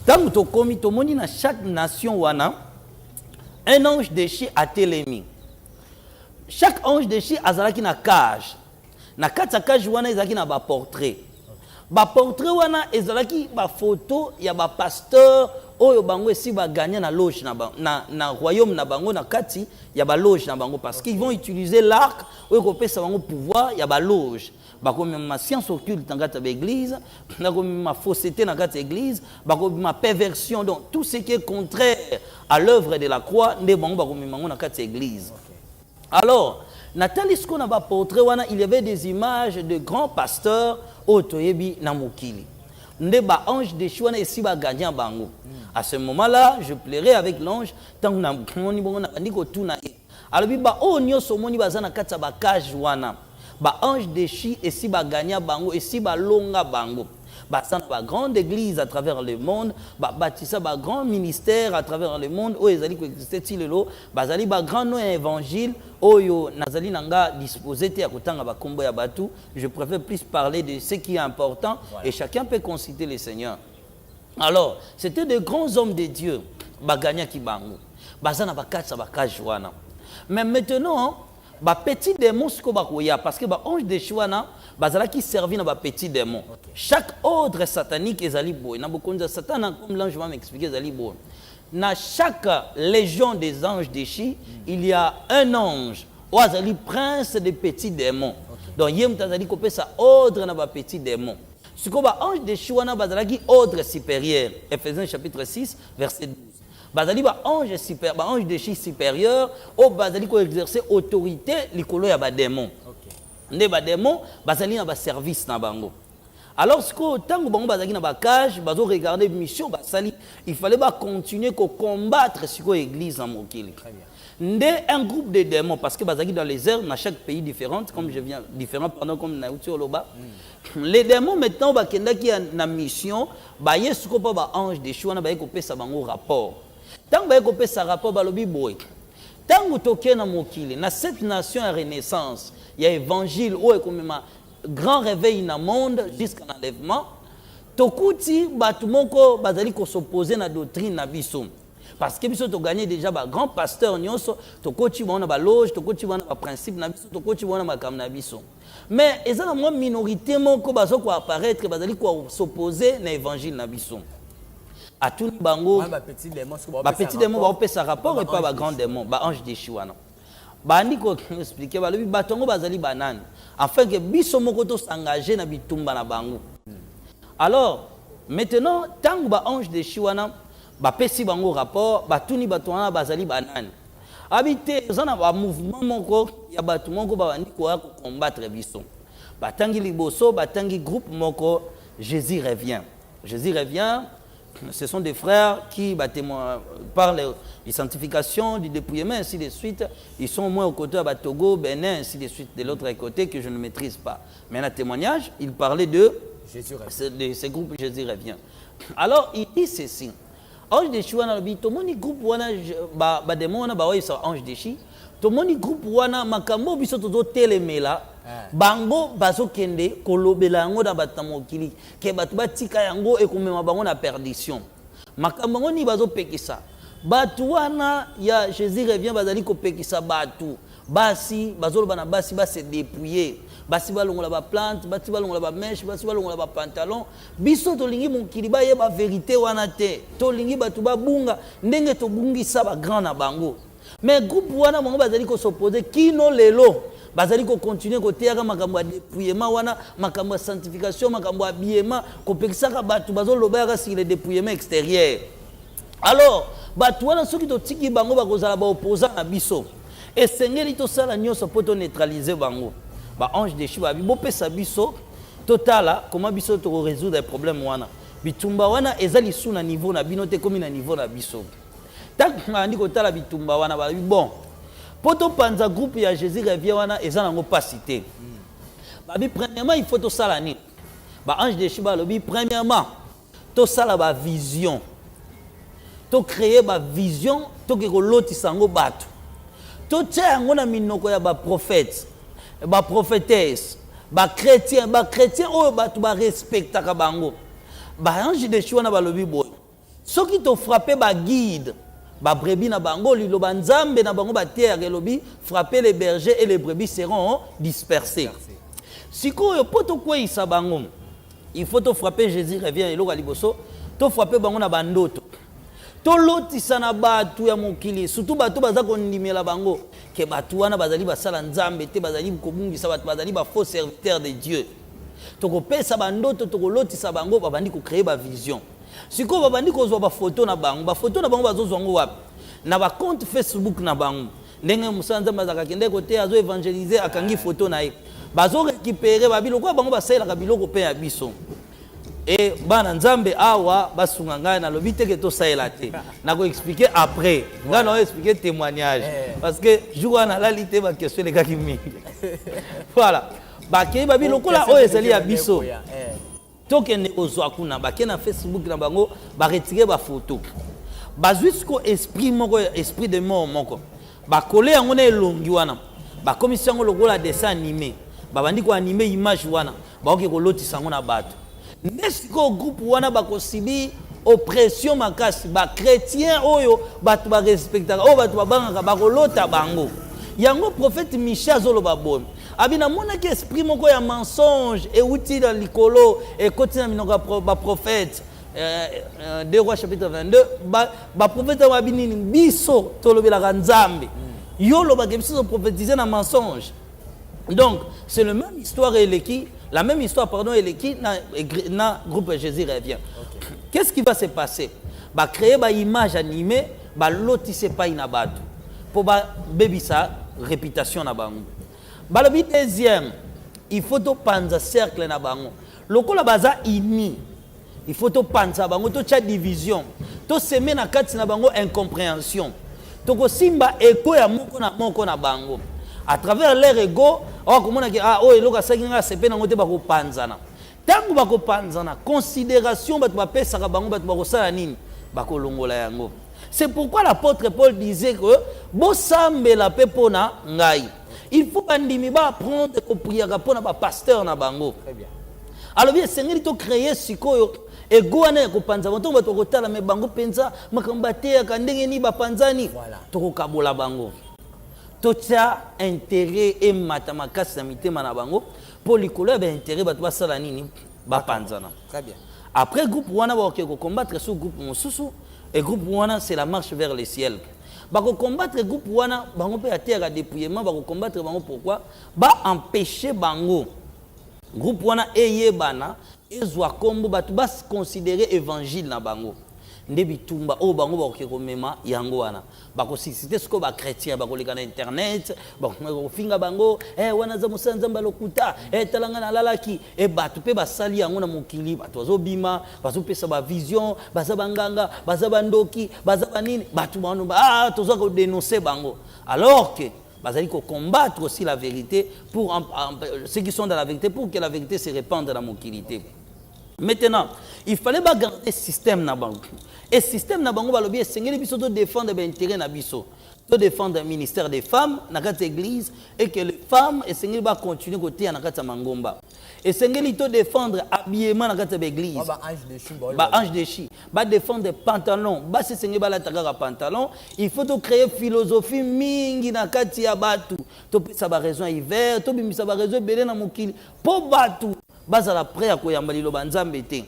[SPEAKER 2] Tango tokomi tomoni na chaque nation wana un ange déchu a telemi. Chaque ange déchu azalaki na cage. Na kati cage wana ezalaki na portrait. Portrait wana ezalaki photo ya pasteur oyo bango esi gagner na loge na royaume na bango na kati ya loge na bango parce qu'ils vont utiliser l'arc oyo kopesa bango pouvoir ya loge. ma science occulte dans la église, ma fausseté dans l'église, ma perversion, donc tout ce qui est contraire à l'œuvre de la croix, dans l'église. Alors, Nathalie, ce qu'on a portrait, il y avait des images de grands pasteurs au Toyebi Namukili. Ndeba ange de Chouana et Siba gagnant bango. À ce moment-là, je plairais avec l'ange tant que nous alors biba o nyo somoni bazana katsa ba cage wana ba ange de chi et Siba gagnant bango et Siba longa bango. Ba sana ba grande église à travers le monde, ba bâtissa ba grand ministère à travers le monde o ezali ko exister tilelo, ba zali ba grand nom évangile oyo nazali nanga disposé te akotanga ba kombo ya batu. Je préfère plus parler de ce qui est important et chacun peut consulter le Seigneur. Alors, c'était de grands hommes de Dieu, ba gagna ki bango. Ba sana ba katsa ba cage wana. Mais maintenant, ba petit démon ce ko ba koya parce que ba ange de Chouana bazala qui servit dans ba petit démon. Chaque ordre satanique ezali boy. Na bokonza Satan comme l'ange va m'expliquer ezali boy. Na chaque légion des anges déchis, il y a un ange ou azali prince des petits démons. Donc yem tazali ko pesa ordre na ba petit démon. Ce ko ba ange de Chouana bazala qui ordre supérieur. Ephésiens chapitre 6 verset 12. Bazali ba ange super, ba ange de chi supérieur, au bazali ko exercer autorité likolo ya ba démon. Nde ba démon bazali na ba service na bango. Alors ce que tango bango bazali na ba cage, bazo regarder mission basali, il fallait ba continuer ko combattre ce ko église en mokili. Très bien. Nde un groupe de démons parce que bazali dans les airs dans chaque pays différent comme je viens différent pendant comme na uti oloba. Les démons maintenant ba kenda ki na mission, ba yesuko pa ba ange de chouana ba ko pesa bango rapport. Tant que vous avez un rapport, tant que vous avez mokili, dans cette nation à renaissance, il y a l'évangile, où il y a un grand réveil dans le monde jusqu'à l'enlèvement. Tokuti, batumoko, bazali ko s'opposer na doctrine na biso. Parce que biso to gagné déjà ba grand pasteur nyonso, tokuti bona ba loge, tokuti bona ba principe na biso, tokuti bona ba kam na biso. Mais ezana mo minorité moko bazo ko apparaître, bazali ko s'opposer na évangile na biso. À tout bango ba petit démon ba opesa rapport et pas ba grand démon ba ange de Chouana ba ndi ko expliquer ba lobi batongo bazali banane afin que biso moko to s'engager na bitumba na bango. Alors maintenant tango ba ange de Chouana ba pesi bango rapport ba tuni batwana bazali banane habité zana ba mouvement moko ya batu moko ba ndi ko combattre biso ba tangi liboso ba tangi groupe moko Jésus revient. Ce sont des frères qui parlent de sanctification, du dépouillement, ainsi de suite. Ils sont au moins aux côtés de Togo, Bénin, ainsi de suite, de l'autre côté que je ne maîtrise pas. Mais dans le témoignage, il parlait de ces groupes Jésus revient. Alors, il dit ceci. Ange de Chouana, tout le monde groupe wana démon ange de Chi. Tout le monde groupe wana makambo biso to telemela. Bango bazo kende kolobela yango da batamokili ke batu batika yango ekomema bango na perdition. Makambo ngo ni bazo pekisa. Batu wana ya Jésus revient bazali ko pekisa batu. Basi bazolo bana basi ba se dépouiller. Basi balongola ba plante, basi balongola ba mèche, basi balongola ba pantalon. Biso to lingi mokili ba yeba vérité wana te. To lingi batu ba bunga ndenge to bungisa ba grand na bango. Mais groupe wana bango bazali ko s'opposer kino lelo. Bazali ko continuer ko teyaka makambo ya dépouillement wana, makambo ya sanctification, makambo ya habillement, ko pekisaka batu bazolo bayaka sur le dépouillement extérieur. Alors, batu wana soki to tiki bango bakozala ba opposant na biso. Et sengeli to sala nyonso poto neutraliser bango. Ba ange de Chiba bo pesa biso totala comment biso to résoudre les problèmes wana. Bitumba wana ezali sous na niveau na binote comme na niveau na biso. Tak ngandi ko tala bitumba wana ba bon. Poto panza groupe ya Jésus revient wana ezana ngo pas cité. Babi premièrement il faut to sala ni. Ba ange de Chiba lobi premièrement to sala ba vision. To créer ba vision to ke ko lotisa ngo batu. To tia ngo na minoko ya ba prophète, ba prophétesse, ba chrétien oyo batu ba respectaka bango. Ba ange de Chiba na ba lobi boy. Soki to frapper ba guide ba brebis na bango lilo banzambe na bango ba terre lobi frapper les bergers et les brebis seront dispersés. Sikoyo poto kwa isa bango il faut to frapper Jésus revient eloko liboso to frapper bango na bandoto to lotisa na batu ya mokili surtout batu baza kondimela bango que bato wana bazali basala nzambe te bazali kobungisa bato bazali ba faux serviteurs de Dieu. Tokopesa bandoto tokolotisa bango babandi ko créer ba vision. Siko babandi kozwa ba photo na bango bazozwa ngo wapi na ba compte Facebook na bango. Ndenge musanza mazaka kende kote azo évangéliser akangi photo na ye. Bazo récupérer babilo kwa bango basela ka biloko pe ya biso. Et bana nzambe awa basunga ngai na lobi te ke to saela te. Na ko expliquer après. Nga na expliquer témoignage parce que jour na la lité ba question les gars qui mingi. Voilà. Ba ke babilo kola o ezali ya biso. Tokende ozwa kuna ba ke na Facebook na bango ba retirer ba photo. Ba jusqu'au esprit moko esprit de mort moko. Ba coller yango na elongi wana. Ba commission ngo lokola dessin animé. Ba bandi ko animer image wana. Ba oke ko lotisa ngo na bato. N'est-ce qu'au groupe wana bako sibi oppression makasi ba chrétien oyo batu ba respectaka o batu ba bangaka bako lota bango. Yango prophète Michel zolo babon. Abina mona ki esprit moko ya mensonge et outil dans likolo et continue minoka ba prophète 2 Rois chapitre 22 ba prophète wa binini biso tolobela nzambe. Yo lo ba kebiso prophétiser na mensonge. Donc c'est la même histoire et la même histoire pardon et qui na groupe Jésus revient. Okay. Qu'est-ce qui va se passer? Ba créer ba image animée, ba lotisse pas ina batu. Pour ba bebisa réputation na bango. Ba le deuxième, il faut to panza cercle na bango. Lokola baza ini. Il faut to panza bango to cha division. To semer na kati na bango incompréhension. To ko simba eko ya moko na bango. À travers leur ego, comment on a oh eloka sakinga sepe na ngote bako panzana. Tangu bako panzana, considération batu ba pesa ka bango batu bako sala nini? Bako longola yango. C'est pourquoi l'apôtre Paul disait que bo sambela pe pona ngai. Il faut bandimi ba apprendre ko prier ka pona ba pasteur na bango. Très bien. Alors bien sengeli to créer sikoyo ego wana ko panza bonto batu ko tala me bango penza makambate ya kandenge ni ba panzani. Voilà. To ko kabola bango. Tocha intérêt et matamakas mitema na bango pour likolo ba intérêt ba to sala nini ba panzana. Très bien. Après groupe wana ba ko combattre ce groupe mosusu et groupe wana c'est la marche vers le ciel. Ba ko combattre groupe wana bango pe atera dépouillement ba ko combattre bango pourquoi ba empêcher bango groupe wana eyebana ezwa kombo ba to ba considérer évangile na bango. Ndebi tumba o bango ba ko mema yango wana ba ko susciter ce ko ba chrétien ba ko leka na internet ba ko finga bango wana za musanza mbalokuta talanga na lalaki ba to pe ba sali yango na mokili ba to zo bima ba zo pesa ba vision ba za banganga ba za bandoki ba za banini ba to bano ba to zo ko dénoncer bango alors que bazali ko combattre aussi la vérité pour ceux qui sont dans la vérité pour que la vérité se répande dans la mokilité. Maintenant, il fallait pas garder système na bango. Et système na bango balobi esengeli biso to défendre ben intérêt na biso. To défendre le ministère des femmes na kati église et que les femmes esengeli ba continuer côté na kati mangomba. Esengeli to défendre habillement na kati église. Ba ange de chi, ba défendre pantalon, ba esengeli ba la taka pantalon, il faut to créer philosophie mingi na kati ya batu. To pesa ba raison hiver, to bimisa ba raison belé na mokili. Po batu bazala prêt à koyamba liloba nzambe te.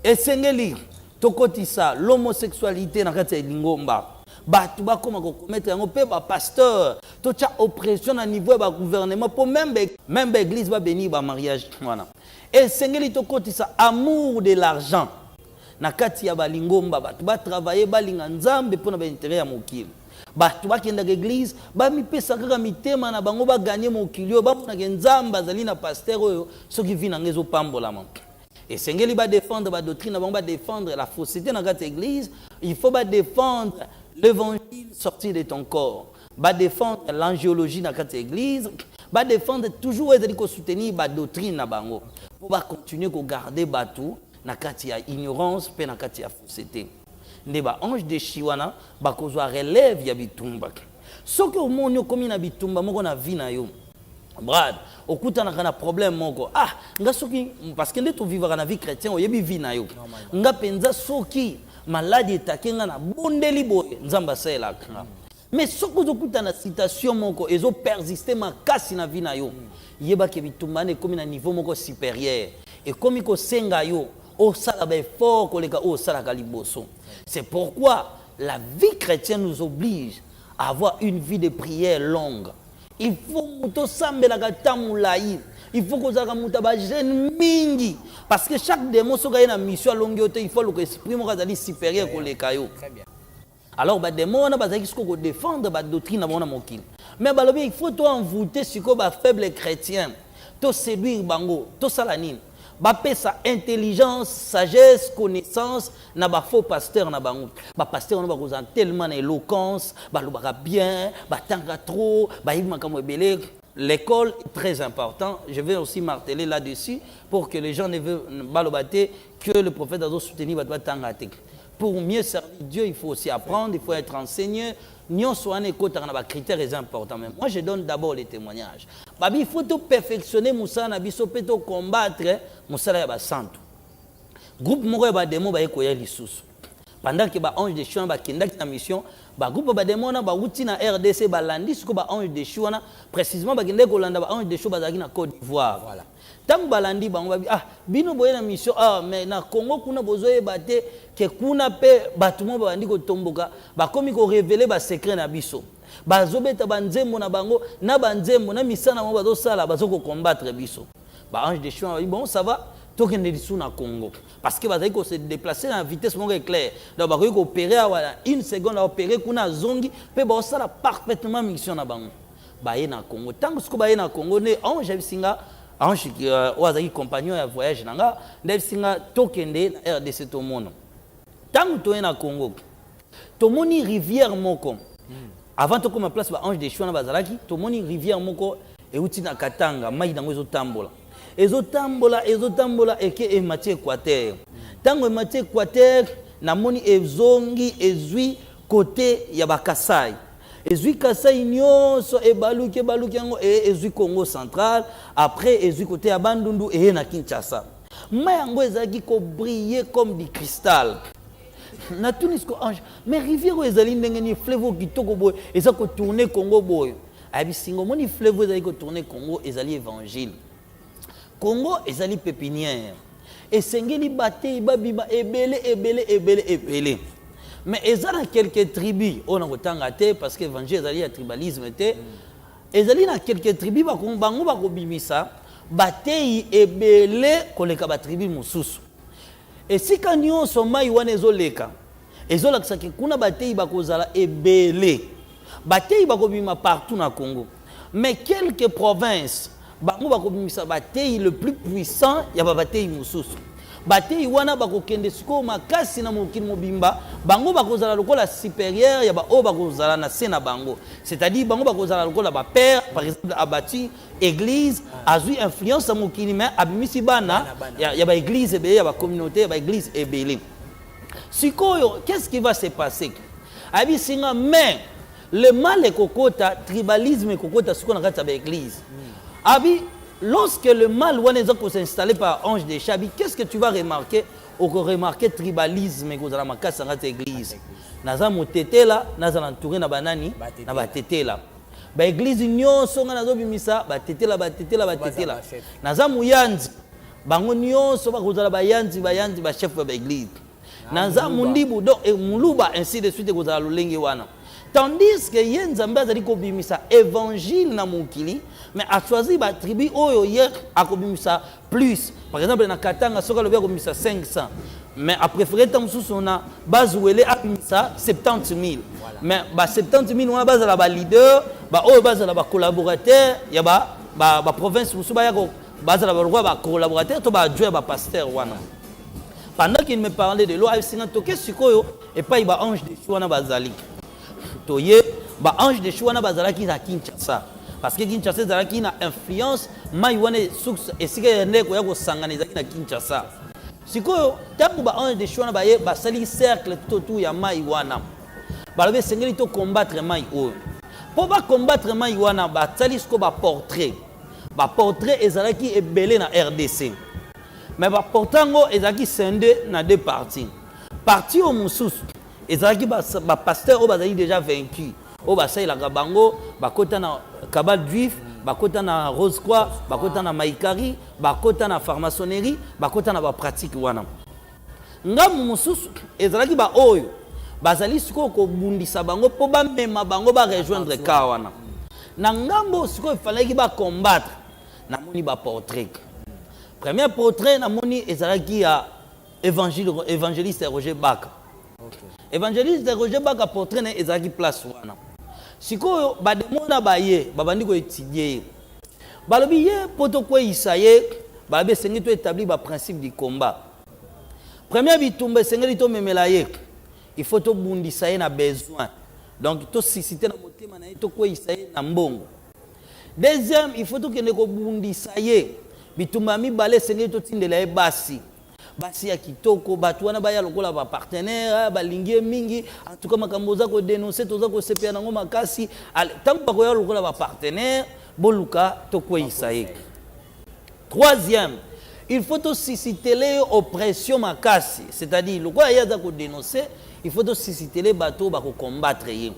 [SPEAKER 2] Esengeli tokotisa l'homosexualité na kati ya lingomba. Batu ba koma ko commettre yango pe ba pasteur to cha oppression na niveau ba gouvernement pour même église ba bénir ba mariage wana. Esengeli tokotisa amour de l'argent na kati ya ba lingomba batu ba travailler ba linga nzambe pour na ba intérêt ya mokili. Batu bakenda ka église ba mipesa kaka mitema na bango ba gagner mokili ba na nzambe azali na pasteur oyo soki vina ngezo pambola ma. Et sengeli ba défendre ba doctrine ba ba défendre la fausseté dans cette église, il faut ba défendre l'évangile sorti de ton corps, ba défendre l'angiologie dans cette église, ba défendre toujours ezali ko soutenir ba doctrine na bango pour ba continuer ko garder batu na kati ya ignorance pe na kati ya fausseté. Ndeba ange de chiwana ba kozwa relève ya bitumba. Soki omonyo komi na bitumba moko na vie na yo. Brad, okuta na problème moko. Ah, nga soki parce que ndeto vivre na vie chrétien oyebi vie na yo. Nga penza soki maladie etakenga na bondeli boye nzamba sela. Mais soki okuta na citation moko ezo persister makasi na vie na yo. Yeba ke bitumba ne komi na niveau moko supérieur. Et komi ko senga yo o sala ba effort koleka o sala ka liboso. C'est pourquoi la vie chrétienne nous oblige avoir une vie de prière longue. Il faut que il faut que ça jeune mingi parce que chaque démon a une mission longue, il faut que l'esprit soit supérieur que les cailloux. Alors les démons ont défendre la doctrine avant mokil. Mais il faut toi envoûter sur les faibles chrétiens, to séduire bango, to salanine. Bapé sa intelligence, sagesse, connaissance, na ba faux pasteur na bango. Ba pasteur on ba tellement d'éloquence, ba lo ba bien, ba tanga trop, ba yima comme belé. L'école est très important. Je vais aussi marteler là-dessus pour que les gens ne veulent pas le battre, que le prophète a soutenu va tanga. Pour mieux servir Dieu, il faut aussi apprendre, il faut être enseigné. Nous sommes des critères importants. Mais moi, je donne d'abord les témoignages. Il faut tout perfectionner, Moussa Nabiso, peut combattre Moussa Yaba Santo. Groupe Moussa Yaba Demo, Bayekoya Lissous. Pendant que les anges de Chouan, la mission, le groupe de Demo, na RDC, Balandi, ce que les anges de Chouan, précisément, les anges de Chouan, na Côte d'Ivoire. Voilà. Tant balandi bango ah bino boye na mission ah mais na Congo kuna bozoye bate ke kuna pe batumo bandi ko tomboka ba komi ko révéler ba secret na biso bazobeta banzembo na bango na banzembo na misana mo bazo sala bazo ko combattre biso ba ange de Chouan bon ça va tokende lisu na Congo parce que bazali ko se déplacer na vitesse mo éclair donc ba ko opérer wala une seconde à opérer kuna zongi pe ba sala parfaitement mission na bango ba ye na Congo tant que ba ye na Congo ne ange bisinga ange oazaki compagnon ya voyage nanga ndebisinga tokende na RDC to mono tango toye na Congo tomoni rivière moko avant to koma place ba ange de Chouan na bazalaki tomoni rivière moko euti na Katanga mai nango ezotambola eke e Mathieu Équateur tango e Mathieu Équateur namoni ezongi ezui côté ya bakasai ezui Kasai nyonso ebaluki yango ezui Congo central après ezui côté ya Bandundu et na Kinshasa ma yango ezaki ko briller comme du cristal na tunisko ange mais rivière ezali ndenge ni fleuve kitoko boy eza ko tourner Congo boy abi singo moni fleuve ezali ko tourner Congo ezali évangile Congo ezali pépinière esengeli batei babima ebele mais il y a quelques tribus, on a autant parce que l'évangile est un tribalisme. Il y a quelques tribus qui ont bimisa, batei ebele koleka ba tribu mususu. Et si quand nous sommes maïwane ezoleka, ezolaka ke kuna batei bakozala ebele. Batei bakobima partout na Congo. Mais quelques provinces, bango bakobimisa batei le plus puissant, ya ba batei mususu. Batei wana bakokende siko makasi na mokili mobimba bango bakozala lokola supérieur ya ba o bakozala na sena bango c'est-à-dire bango bakozala lokola ba père par exemple abati église azui influence na mokili mais abimisi bana ya ba église ebele ya ba communauté ya ba église ebele sikoyo qu'est-ce qui va se passer abi singa mais le mal ekokota tribalisme ekokota siko na kati ya ba église abi lorsque le mal va s'installer par ange de Chabi, qu'est-ce que tu vas remarquer? On va remarquer tribalisme que la makasa dans l'église. Naza motete là, naza entouré na banani, na batete là. Ba église nyon songa nazo bimisa, batete là. Naza muyanzi, bango nyon so ba kozala bayanzi ba chef ba église. Naza mundibu donc muluba ainsi de suite kozala lolenge wana. Tandis que Yenzambe azali ko bimisa évangile na mokili mais a choisi ba tribu oyo hier a ko bimisa plus par exemple na Katanga soka lo bia ko bimisa 500 mais a préféré tant mususu na bazuele a bimisa 70 000 mais ba 70 000 wana bazala ba leader ba oyo bazala ba collaborateur ya ba province mususu ba ya ko bazala ba collaborateur to ba adjoint ba pasteur wana pendant qu'il me parlait de loi sina toke sikoyo et pas ba ange de Chouan na bazali toye ba ange de Chouan na bazalaki na Kinshasa parce que Kinshasa ezalaki na influence mai wana source esika ndeko ya kosangana ezalaki na Kinshasa sikoyo tango ba ange de Chouan baye basali cercle tout ya mai wana balobe sengeli to combattre mai oyo po ba combattre mai wana batali siko ba portrait ezalaki ebele na RDC mais ba portango ezalaki scindé na deux parties partie au mususu ezalaki ba pasteur o bazali déjà vaincu o basailaka bango bakota na cabal juif bakota na Rose Croix bakota na maïkari bakota na franc-maçonnerie bakota na ba pratique wana ngamu mususu ezalaki ba oyo bazali siko ko bundisa bango po ba mema bango ba rejoindre kawana na ngambo siko ifalaki ba combattre na moni ba portrait premier portrait na moni ezalaki ya évangéliste Roger Baka. Évangéliste Roger Baka portrait na ezalaki place wana siko ba demona ba ye babandi ko étudier balobi ye poto ko isaye ba be sengi to établir ba principe du combat. Premier bitumba sengi to memela ye il faut to bundisa ye na besoin donc to susciter na motema na ye to ko isaye na mbongo. Deuxième il faut to kende ko bundisa ye bitumba mi balé sengi to tindela ye basi ya kitoko batu wana baya lokola ba partenaire balingi mingi en tout cas makambo za ko dénoncer to za ko sepia nango makasi tant ba ko ya lokola ba partenaire boluka to ko isaye. Troisième il faut aussi susciter les oppressions makasi c'est-à-dire lokola ya za ko dénoncer il faut aussi susciter les bateaux ba ko combattre ye.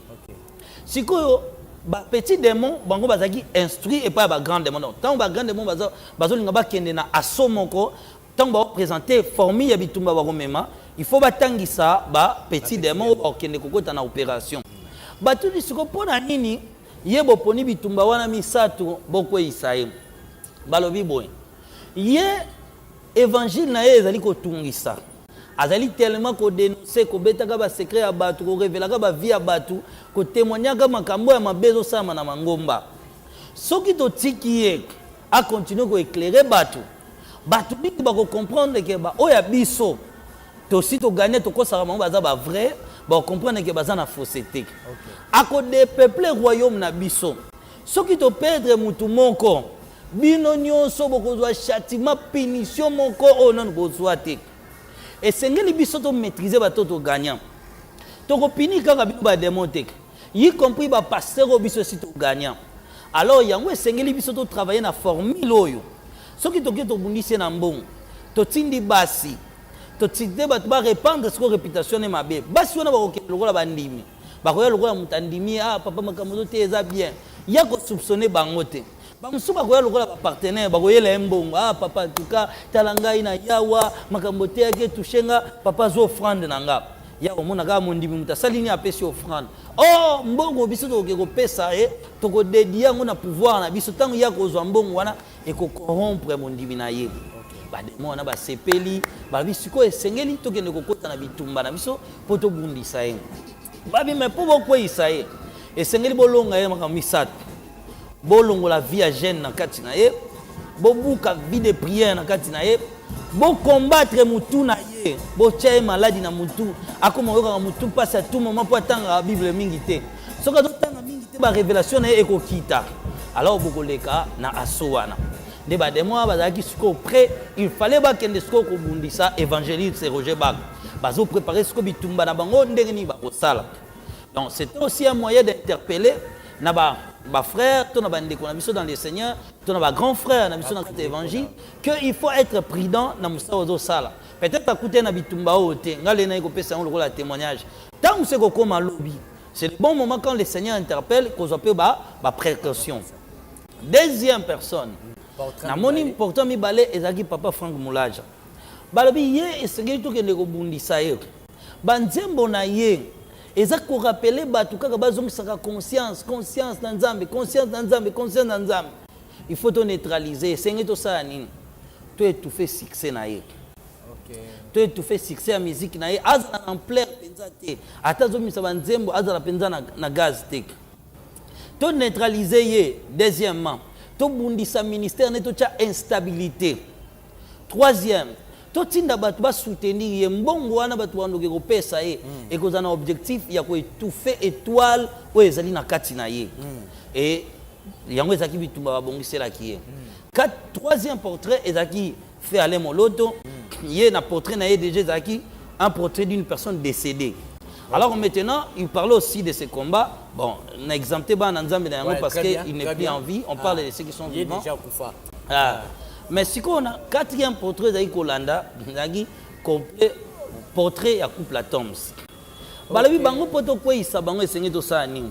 [SPEAKER 2] Sikoyo ba petit démon bango bazaki instruit et pas ba grand démon tant ba grand démon bazo linga ba kende na asomoko tant ba présenter formi ya bitumba ba komema il faut batangisa ba petit démon ba kende kokota na opération batu disiko pona nini yebo poni bitumba wana misatu boko isaye balobi boy ye évangile na ye ezali ko tungisa azali tellement ko dénoncer ko betaka ba secret ya batu ko révélaka ba vie ya batu ko témoignaka makambo ya mabezo sama na mangomba soki to tiki ye a continuer ko éclairer batu batu bingi ba ko comprendre que ba oya biso to si to gagner to ko sara mangomba za ba vrai ba comprendre que baza na fausseté a ko dépeupler royaume na biso soki to perdre mutu moko bino nyonso boko zwa châtiment punition moko onon bozwa te et sengeli biso to maîtriser bato to gagnant to ko pini kaka bino ba démonter y compris ba pasteur biso si to gagnant alors yango sengeli biso to travailler na formule oyo soki to ke to bundise na mbongo to tindi basi to tinde bato ba répandre ce réputation ne mabe basi wana ba ko lokola bandimi ba ko lokola mutandimi papa makambo te eza bien ya ko soupçonner bango te bamusuba ko lokola ba partenaire ba ko yela mbongo papa en tout cas talanga ina yawa makambo te yake tushenga papa zo offrande nanga ya omona ka mondimi mutasalini apesi offrande mbongo biso to ko pesa to ko dédier ngo na pouvoir na biso tango ya ko zo mbongo wana e ko corrompre mondimi na ye ba demo na ba sepeli ba biso ko esengeli to kende ko kota na bitumba na biso poto bundisa ye ba bi me po ko isaye esengeli bolonga ye makambo misatu bolongo la vie à jeune na kati na ye bobuka vie de prière na kati na ye bo combattre mutu na ye bo tia maladie na mutu akoma yoka mutu passe à tout moment pour attendre la Bible mingi te soka to tanga mingi te ba révélation na ye ekokita alors bokoleka na asowana nde ba demo bazaki siko prêt il fallait ba kende siko ko bundisa évangéliste Roger Baka bazo préparer siko bitumba na bango ndenge ni ba kosala donc c'était aussi un moyen d'interpeller na ba frère, ton bandeko na biso dans le Seigneur, ton ba grand frère na biso dans l'évangile que il faut être prudent na musa ozo sala. Peut-être écouter na bitumba ote, ngale na ikopesa on le témoignage. Tant que c'est comme lobby, c'est le bon moment quand le Seigneur interpelle qu'on appelle ba précaution. Deuxième personne. Na moni important mi balé ezaki papa Frank Moulaja. Balobi ye esengeli to kende ko bundisa ye. Banzembo na ye eza ko rappeler batu kaka bazongisaka conscience na Nzambe il faut to neutraliser sengi to ça nini to étouffer succès na ye to étouffer succès ya musique na ye azana en plein penza te atazomisa banzembo azana penza na gaz te to neutraliser ye. Deuxièmement to bundisa ministère ne to cha instabilité. Troisième to tinda batu ba soutenir ye mbongo wana batu wandoke ko pesa ye et ko zana objectif ya ko étouffer étoile o ezali na kati na ye et yango ezaki bitumba ba bongisela ki ye. Troisième portrait ezaki fait aller moloto ye na portrait na ye déjà ezaki un portrait d'une personne décédée. Alors maintenant il parlait aussi de ces combats. Bon on a exempté ba na Nzambe na yango parce que il n'est plus en vie. On parle de ceux qui sont vivants. Mais si on a quatrième portrait d'Aïe Kolanda, complet portrait à couple à Toms. Balabi bango poto quoi il s'abango essayé de ça ni.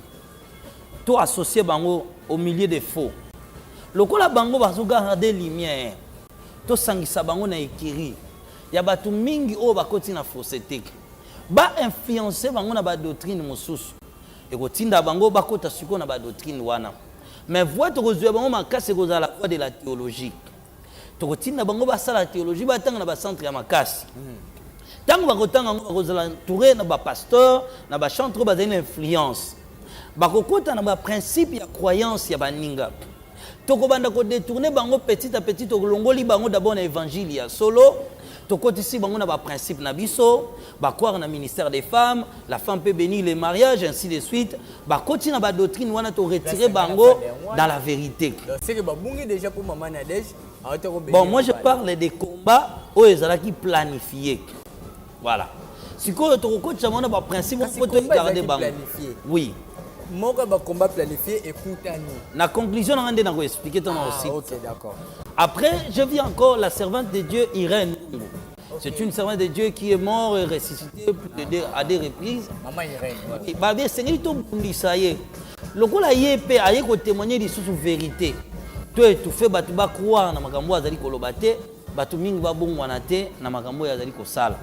[SPEAKER 2] Toi associé bango au milieu des faux. Le kola bango bazuga garder lumière. To sangisa bango na ikiri. Ya batu mingi o bakoti na fausseté. ba influencer bango na ba doctrine mosusu et kotinda bango ba kota siko na ba doctrine wana mais voix to kozwa bango makasi kozala la voix de la théologie to kotinda bango ba sala théologie ba tanga na ba centre ya makasi tango ba kotanga ngo kozala entouré na ba pasteur na ba chantre ba une influence ba kokota na ba principe ya croyance ya baninga tokobanda ko détourner bango petit à petit tokolongoli bango d'abord na évangile ya solo tokotisi bango na ba principe na biso ba croire na ministère des femmes la femme peut bénir les mariages ainsi de suite ba koti na ba doctrine wana to retirer bango dans la vérité.
[SPEAKER 4] C'est que ba bungi déjà pour maman Nadège.
[SPEAKER 2] Bon, moi je parle des combats où ils ont qui planifié. Voilà. Si quoi tu recoutes ça, on a pas principe pour te garder bango. Oui.
[SPEAKER 4] Moi quand combat planifié écoutez-nous.
[SPEAKER 2] La conclusion on a déjà expliqué ton aussi.
[SPEAKER 4] OK, d'accord.
[SPEAKER 2] Après, je vis encore la servante de Dieu Irène. C'est une servante de Dieu qui est morte et ressuscitée à des reprises.
[SPEAKER 4] Maman Irène.
[SPEAKER 2] Oui, bah bien c'est tout ça y est. Le coup là yépé a yé ko témoigner de sous vérité. Toi tu fais batu ba croire na makambo azali kolobate, batu mingi ba bongwana te na makambo azali ko sala.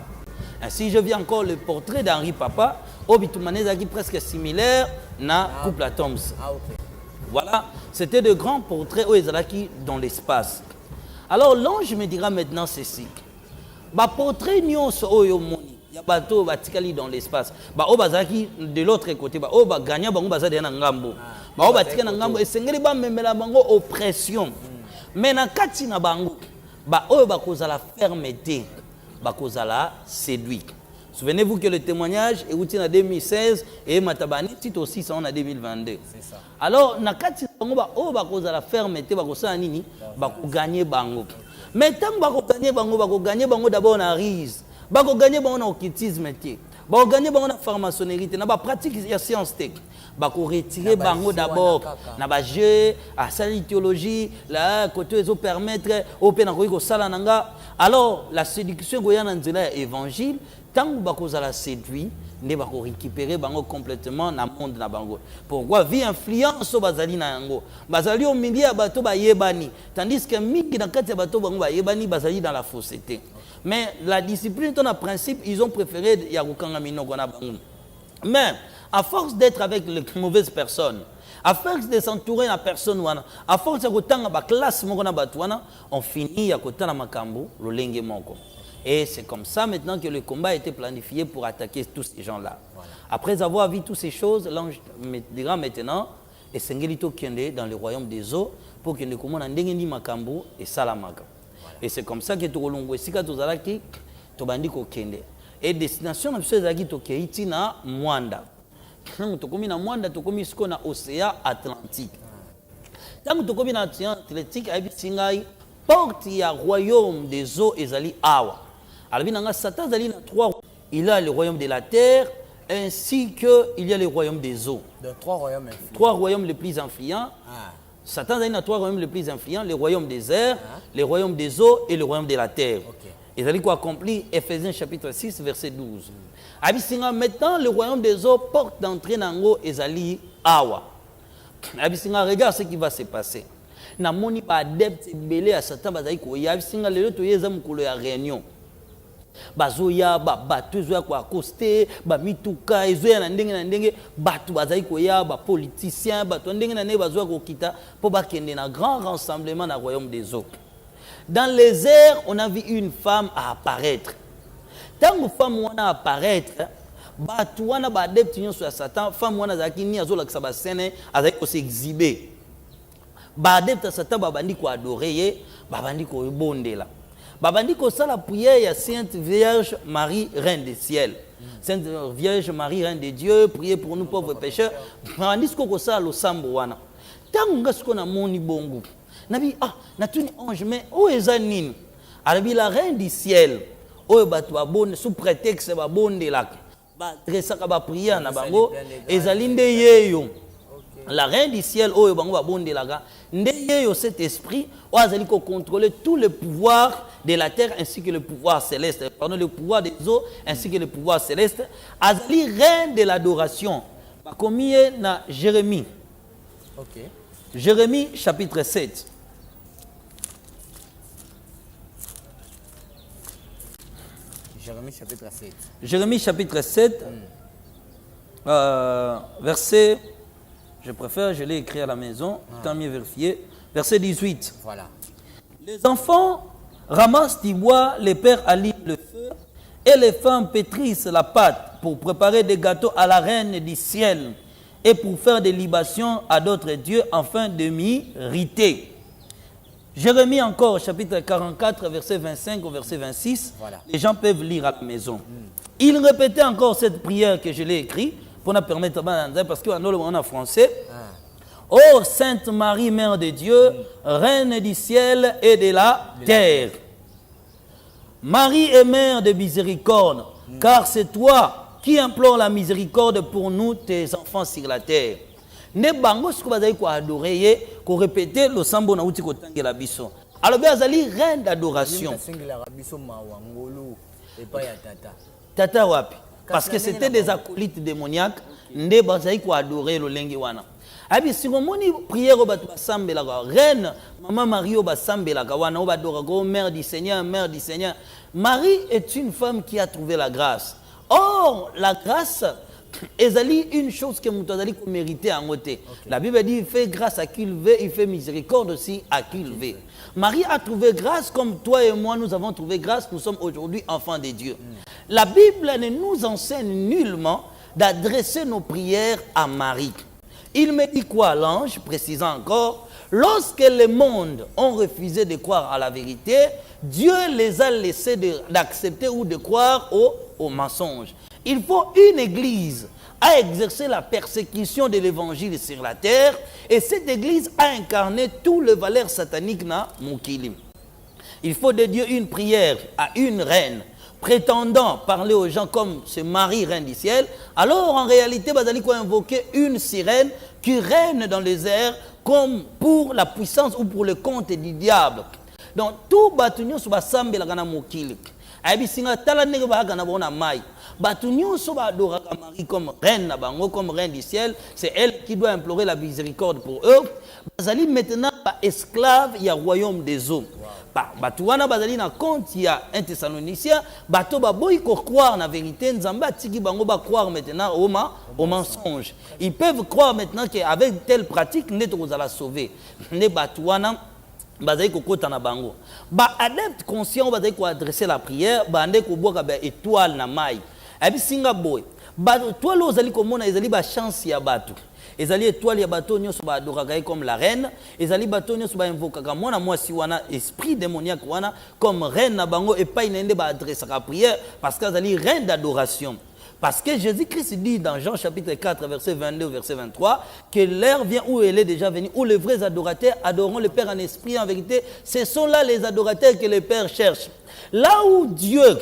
[SPEAKER 2] Ainsi je vis encore le portrait d'Henri Papa, obitumane qui presque similaire na couple Atoms.
[SPEAKER 4] Ah OK.
[SPEAKER 2] Voilà, c'était de grands portraits où ils étaient dans l'espace. Alors l'ange me dira maintenant ceci. Ba portrait nyonso oyo moni, ya bato batikali dans l'espace. Ba o bazaki de l'autre côté, ba o ba gagna bango bazade na ngambo. Ba o batika na ngambo esengeli ba memela bango oppression. Mais na kati na bango, ba o ba kozala fermeté, ba kozala séduit. Souvenez-vous que le témoignage est outil en 2016 et Matabani titre aussi ça en 2022.
[SPEAKER 4] C'est ça.
[SPEAKER 2] Alors nakati bango ba o ba kozala fermeté ba kosala nini ba ko gagner bango. Mais tant ba ko gagner bango d'abord na rise, ba ko gagner bango na occultisme té. Ba ko gagner bango na franc-maçonnerie, na ba pratique ya science tech. Ba ko retirer bango d'abord na ba jeu à sali théologie, là côté ils permettre au pena ko sala nanga. Alors la séduction goyana nzela évangile tant ba ko la séduit ne ba ko récupérer bango complètement na monde na bango. Pourquoi vie influence au bazali na yango. Bazali au milieu ya bato ba yebani tandis que mingi na kati ya bato bango ba yebani bazali dans la fausseté. Mais la discipline ton principe ils ont préféré ya kokanga minoko na bango. Mais à force d'être avec les mauvaises personnes, à force de s'entourer na personne wana, à force de kotanga ba classe moko na bato wana, on finit ya kotana makambo lolenge moko. Et c'est comme ça maintenant que le combat a été planifié pour attaquer tous ces gens-là. Voilà. Après avoir vu toutes ces choses, l'ange me dira maintenant, et Sengelito Kende dans le royaume des eaux, pour que nous commençons à ndengeni makambo et salamaka. Et c'est comme ça que tu rolongo sika tozalaki tobandi ko kende. Et destination na biso ezaki to keiti na Mwanda. Tokomi na Mwanda tokomi siko na océan Atlantique. Tant tokomi na océan Atlantique abi singai porte ya royaume des eaux ezali awa. Alors, Satan, il y a le royaume de la terre ainsi qu'il y a le royaume des eaux.
[SPEAKER 4] De trois royaumes influents.
[SPEAKER 2] Trois royaumes les plus influents. Satan a trois royaumes les plus influents, le royaume des airs, le royaume des eaux et le royaume de la terre. Ils allaient accomplir Ephésiens chapitre 6, verset 12. Maintenant, le royaume des eaux porte d'entrée dans Ezali Awa. Regarde ce qui va se passer. Na moni ba adepte belé à Satan bazali ko ya bisinga lelo to yeza mukolo ya réunion bazoya ba batu zo kwa accoster ba mituka ezoya na ndenge batu bazali ko ya ba politiciens batu ndenge na ne bazoya ko kita po ba kende na grand rassemblement na royaume des eaux. Dans les airs, on a vu une femme apparaître. Tant que femme wana apparaître, batu wana ba adepte nyonso ya Satan, femme wana zaki ni azola ka ba scène azali ko s'exhiber. Badepta Satan babandi ko adorer babandi ko bondela babandi ko sala prière ya Sainte Vierge Marie Reine des ciels. Sainte Vierge Marie Reine de Dieu, priez pour nous pauvres pécheurs. Babandi ko sala lo sambo wana tangu ngasko na moni bongo nabi na tuni ange mais o ezanini arabi la Reine du ciel o batu babone sous prétexte babondela ba tresaka ba prière na bango ezalinde yeyo. La Reine du ciel, oh, cet esprit, oh, il contrôler tout le pouvoir de la terre ainsi que le pouvoir céleste. Pardon, le pouvoir des eaux ainsi que le pouvoir céleste. Azali, reine de l'adoration. Comme il est dans Jérémie.
[SPEAKER 4] Ok.
[SPEAKER 2] Jérémie, chapitre 7.
[SPEAKER 4] Jérémie chapitre 7.
[SPEAKER 2] Jérémie chapitre 7, verset, je l'ai écrit à la maison, tant mieux vérifier, verset 18.
[SPEAKER 4] Voilà.
[SPEAKER 2] Les enfants ramassent du bois, les pères allument le feu, et les femmes pétrissent la pâte pour préparer des gâteaux à la reine du ciel et pour faire des libations à d'autres dieux afin de m'irriter. Jérémie encore, chapitre 44, verset 25 au verset 26.
[SPEAKER 4] Voilà.
[SPEAKER 2] Les gens peuvent lire à la maison. Il répétait encore cette prière que je l'ai écrite pour nous permettre, parce qu'on a en français. Ô Sainte Marie, Mère de Dieu, Reine du ciel et de la terre. Marie est Mère de miséricorde, car c'est toi qui implore la miséricorde pour nous, tes enfants sur la terre. Ne bango ce que vous avez adoré, qu'on répétait le sambo na uti kotange la biso. Alors bien azali reine d'adoration. Tata wapi? Parce que c'était des acolytes démoniaques. Ne bazali ko adorer le lengi wana. Abi si moni prière ba sambela reine maman Marie ba sambela wana ba dora go mère du Seigneur, mère du Seigneur. Marie est une femme qui a trouvé la grâce. Or la grâce ezali une chose que mutazali ko mériter en côté. La Bible dit il fait grâce à qui il veut, il fait miséricorde aussi à qui il veut. Marie a trouvé grâce comme toi et moi nous avons trouvé grâce, nous sommes aujourd'hui enfants de Dieu. La Bible ne nous enseigne nullement d'adresser nos prières à Marie. Il me dit quoi l'ange, précisant encore, lorsque les mondes ont refusé de croire à la vérité, Dieu les a laissés d'accepter ou de croire au mensonge. Il faut une église à exercer la persécution de l'évangile sur la terre et cette église a incarné tous les valeurs sataniques na Mukili. Il faut de Dieu une prière à une reine prétendant parler aux gens comme ce Marie, reine du ciel, alors en réalité, vous allez invoquer une sirène qui règne dans les airs comme pour la puissance ou pour le compte du diable. Donc, tout batunyo sur Basambe la gana mokili. Aibi singa tala nege ba gana bona mai. Batunyo sur Badora Marie comme reine na bango, comme reine du ciel, c'est elle qui doit implorer la miséricorde pour eux. Bazali maintenant ba esclave, il y a royaume des eaux. Batouana bazali na compte il y a un Thessalonicien, bato ba boy ko croire na vérité, nzamba tiki bango ba croire maintenant au mensonge. Ils peuvent croire maintenant qu'avec telle pratique net vous allez sauver. Ne batouana bazali ko kota na bango. Ba adepte conscient bazali ko adresser la prière, ba ndé ko boka ba étoile na mai. Abi singa boy. Ba toi lo zali ko mona ezali ba chance ya batu. Ezali étoile ya bato nyoso ba adoraka comme la reine, ezali bato nyoso ba invokaka mwana mwasi wana esprit démoniaque wana comme reine na bango et pas inende ba adresse la prière parce qu'ezali reine d'adoration. Parce que Jésus-Christ dit dans Jean chapitre 4 verset 22 verset 23 que l'heure vient où elle est déjà venue où les vrais adorateurs adoreront le Père en esprit et en vérité, ce sont là les adorateurs que le Père cherche. Là où Dieu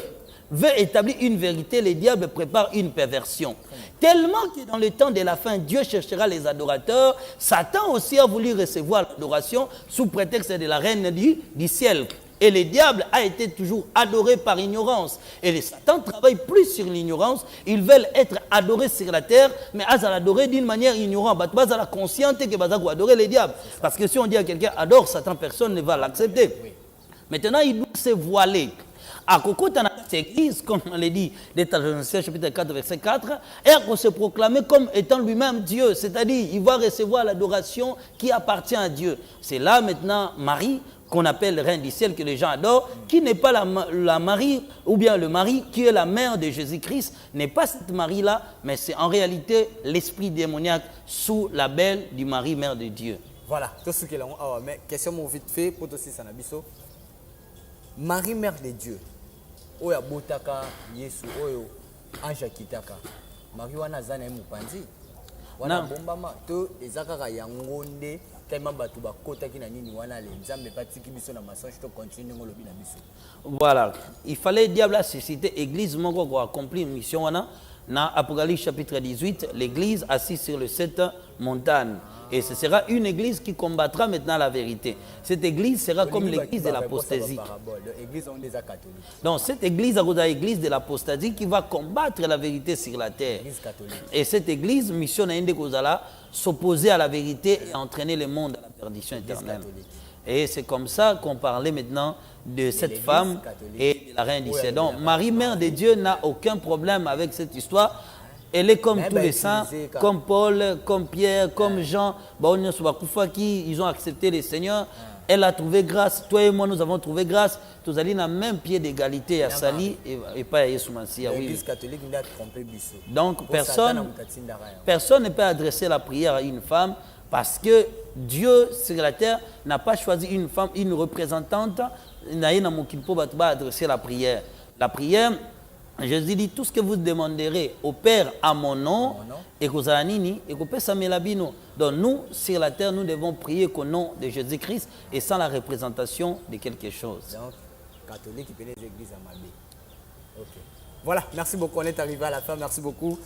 [SPEAKER 2] veut établir une vérité, le diable prépare une perversion. Tellement que dans le temps de la fin, Dieu cherchera les adorateurs. Satan aussi a voulu recevoir l'adoration sous prétexte de la reine du ciel. Et le diable a été toujours adoré par ignorance. Et les Satan travaille plus sur l'ignorance. Ils veulent être adorés sur la terre, mais à l'adorer d'une manière ignorante. Ils sont la consciente que vous adorer le diable. Parce que si on dit à quelqu'un adore Satan, personne ne va l'accepter. Maintenant, il doit se voiler. À Kokota dans cette église, comme on l'a dit, Thessaloniciens chapitre 4, verset 4, et à se proclamer comme étant lui-même Dieu, c'est-à-dire il va recevoir l'adoration qui appartient à Dieu. C'est là maintenant Marie, qu'on appelle reine du ciel, que les gens adorent, qui n'est pas la Marie, ou bien le mari, qui est la mère de Jésus-Christ, n'est pas cette Marie-là, mais c'est en réalité l'esprit démoniaque sous la belle du Marie, mère de Dieu.
[SPEAKER 4] Voilà, tout ce qu'il a. Mais question vite fait, pour aussi Sanabiso. Marie, mère de Dieu. Oya botaka Yesu oyo anja kitaka Marie wana zana mupanzi wana bombama to ezaka ya ngonde tellement batu bakota kina nini wana le nzambe patiki biso na message to continue ngolobi na biso.
[SPEAKER 2] Voilà, il fallait diable susciter église moko ko accomplir mission wana na Apocalypse chapitre 18 l'église assise sur le 7 montagnes. Et ce sera une église qui combattra maintenant la vérité. Cette église sera comme l'église de l'apostasie. Donc cette église est l'église de l'apostasie qui va combattre la vérité sur la terre. Et cette église, mission à s'opposer à la vérité et entraîner le monde à la perdition éternelle. Et c'est comme ça qu'on parlait maintenant de cette
[SPEAKER 4] l'Église
[SPEAKER 2] catholique
[SPEAKER 4] catholique.
[SPEAKER 2] et de la reine d'Israël.
[SPEAKER 4] Oui,
[SPEAKER 2] Donc,
[SPEAKER 4] oui,
[SPEAKER 2] Marie, Mère de Dieu, n'a aucun problème avec cette histoire. Elle est comme
[SPEAKER 4] Mais
[SPEAKER 2] tous
[SPEAKER 4] bah,
[SPEAKER 2] les saints,
[SPEAKER 4] utilisé,
[SPEAKER 2] comme Paul, comme Pierre, comme Jean. Ils ont accepté le Seigneur. Elle a trouvé grâce. Toi et moi, nous avons trouvé grâce. Tous allés dans le même pied d'égalité à Sali et pas à Yesu Massia.
[SPEAKER 4] L'Église catholique n'a trompé Bissot.
[SPEAKER 2] Donc, personne ne peut adresser la prière à une femme parce que Dieu sur la terre n'a pas choisi une femme, une représentante, pour adresser la prière. La prière, Jésus dit, tout ce que vous demanderez au Père à mon nom, et que donc nous, sur la terre, nous devons prier qu'au nom de Jésus-Christ et sans la représentation de quelque chose.
[SPEAKER 4] Donc, catholique, il peut les églises à Mabé. Ok. Voilà, merci beaucoup. On est arrivé à la fin. Merci beaucoup.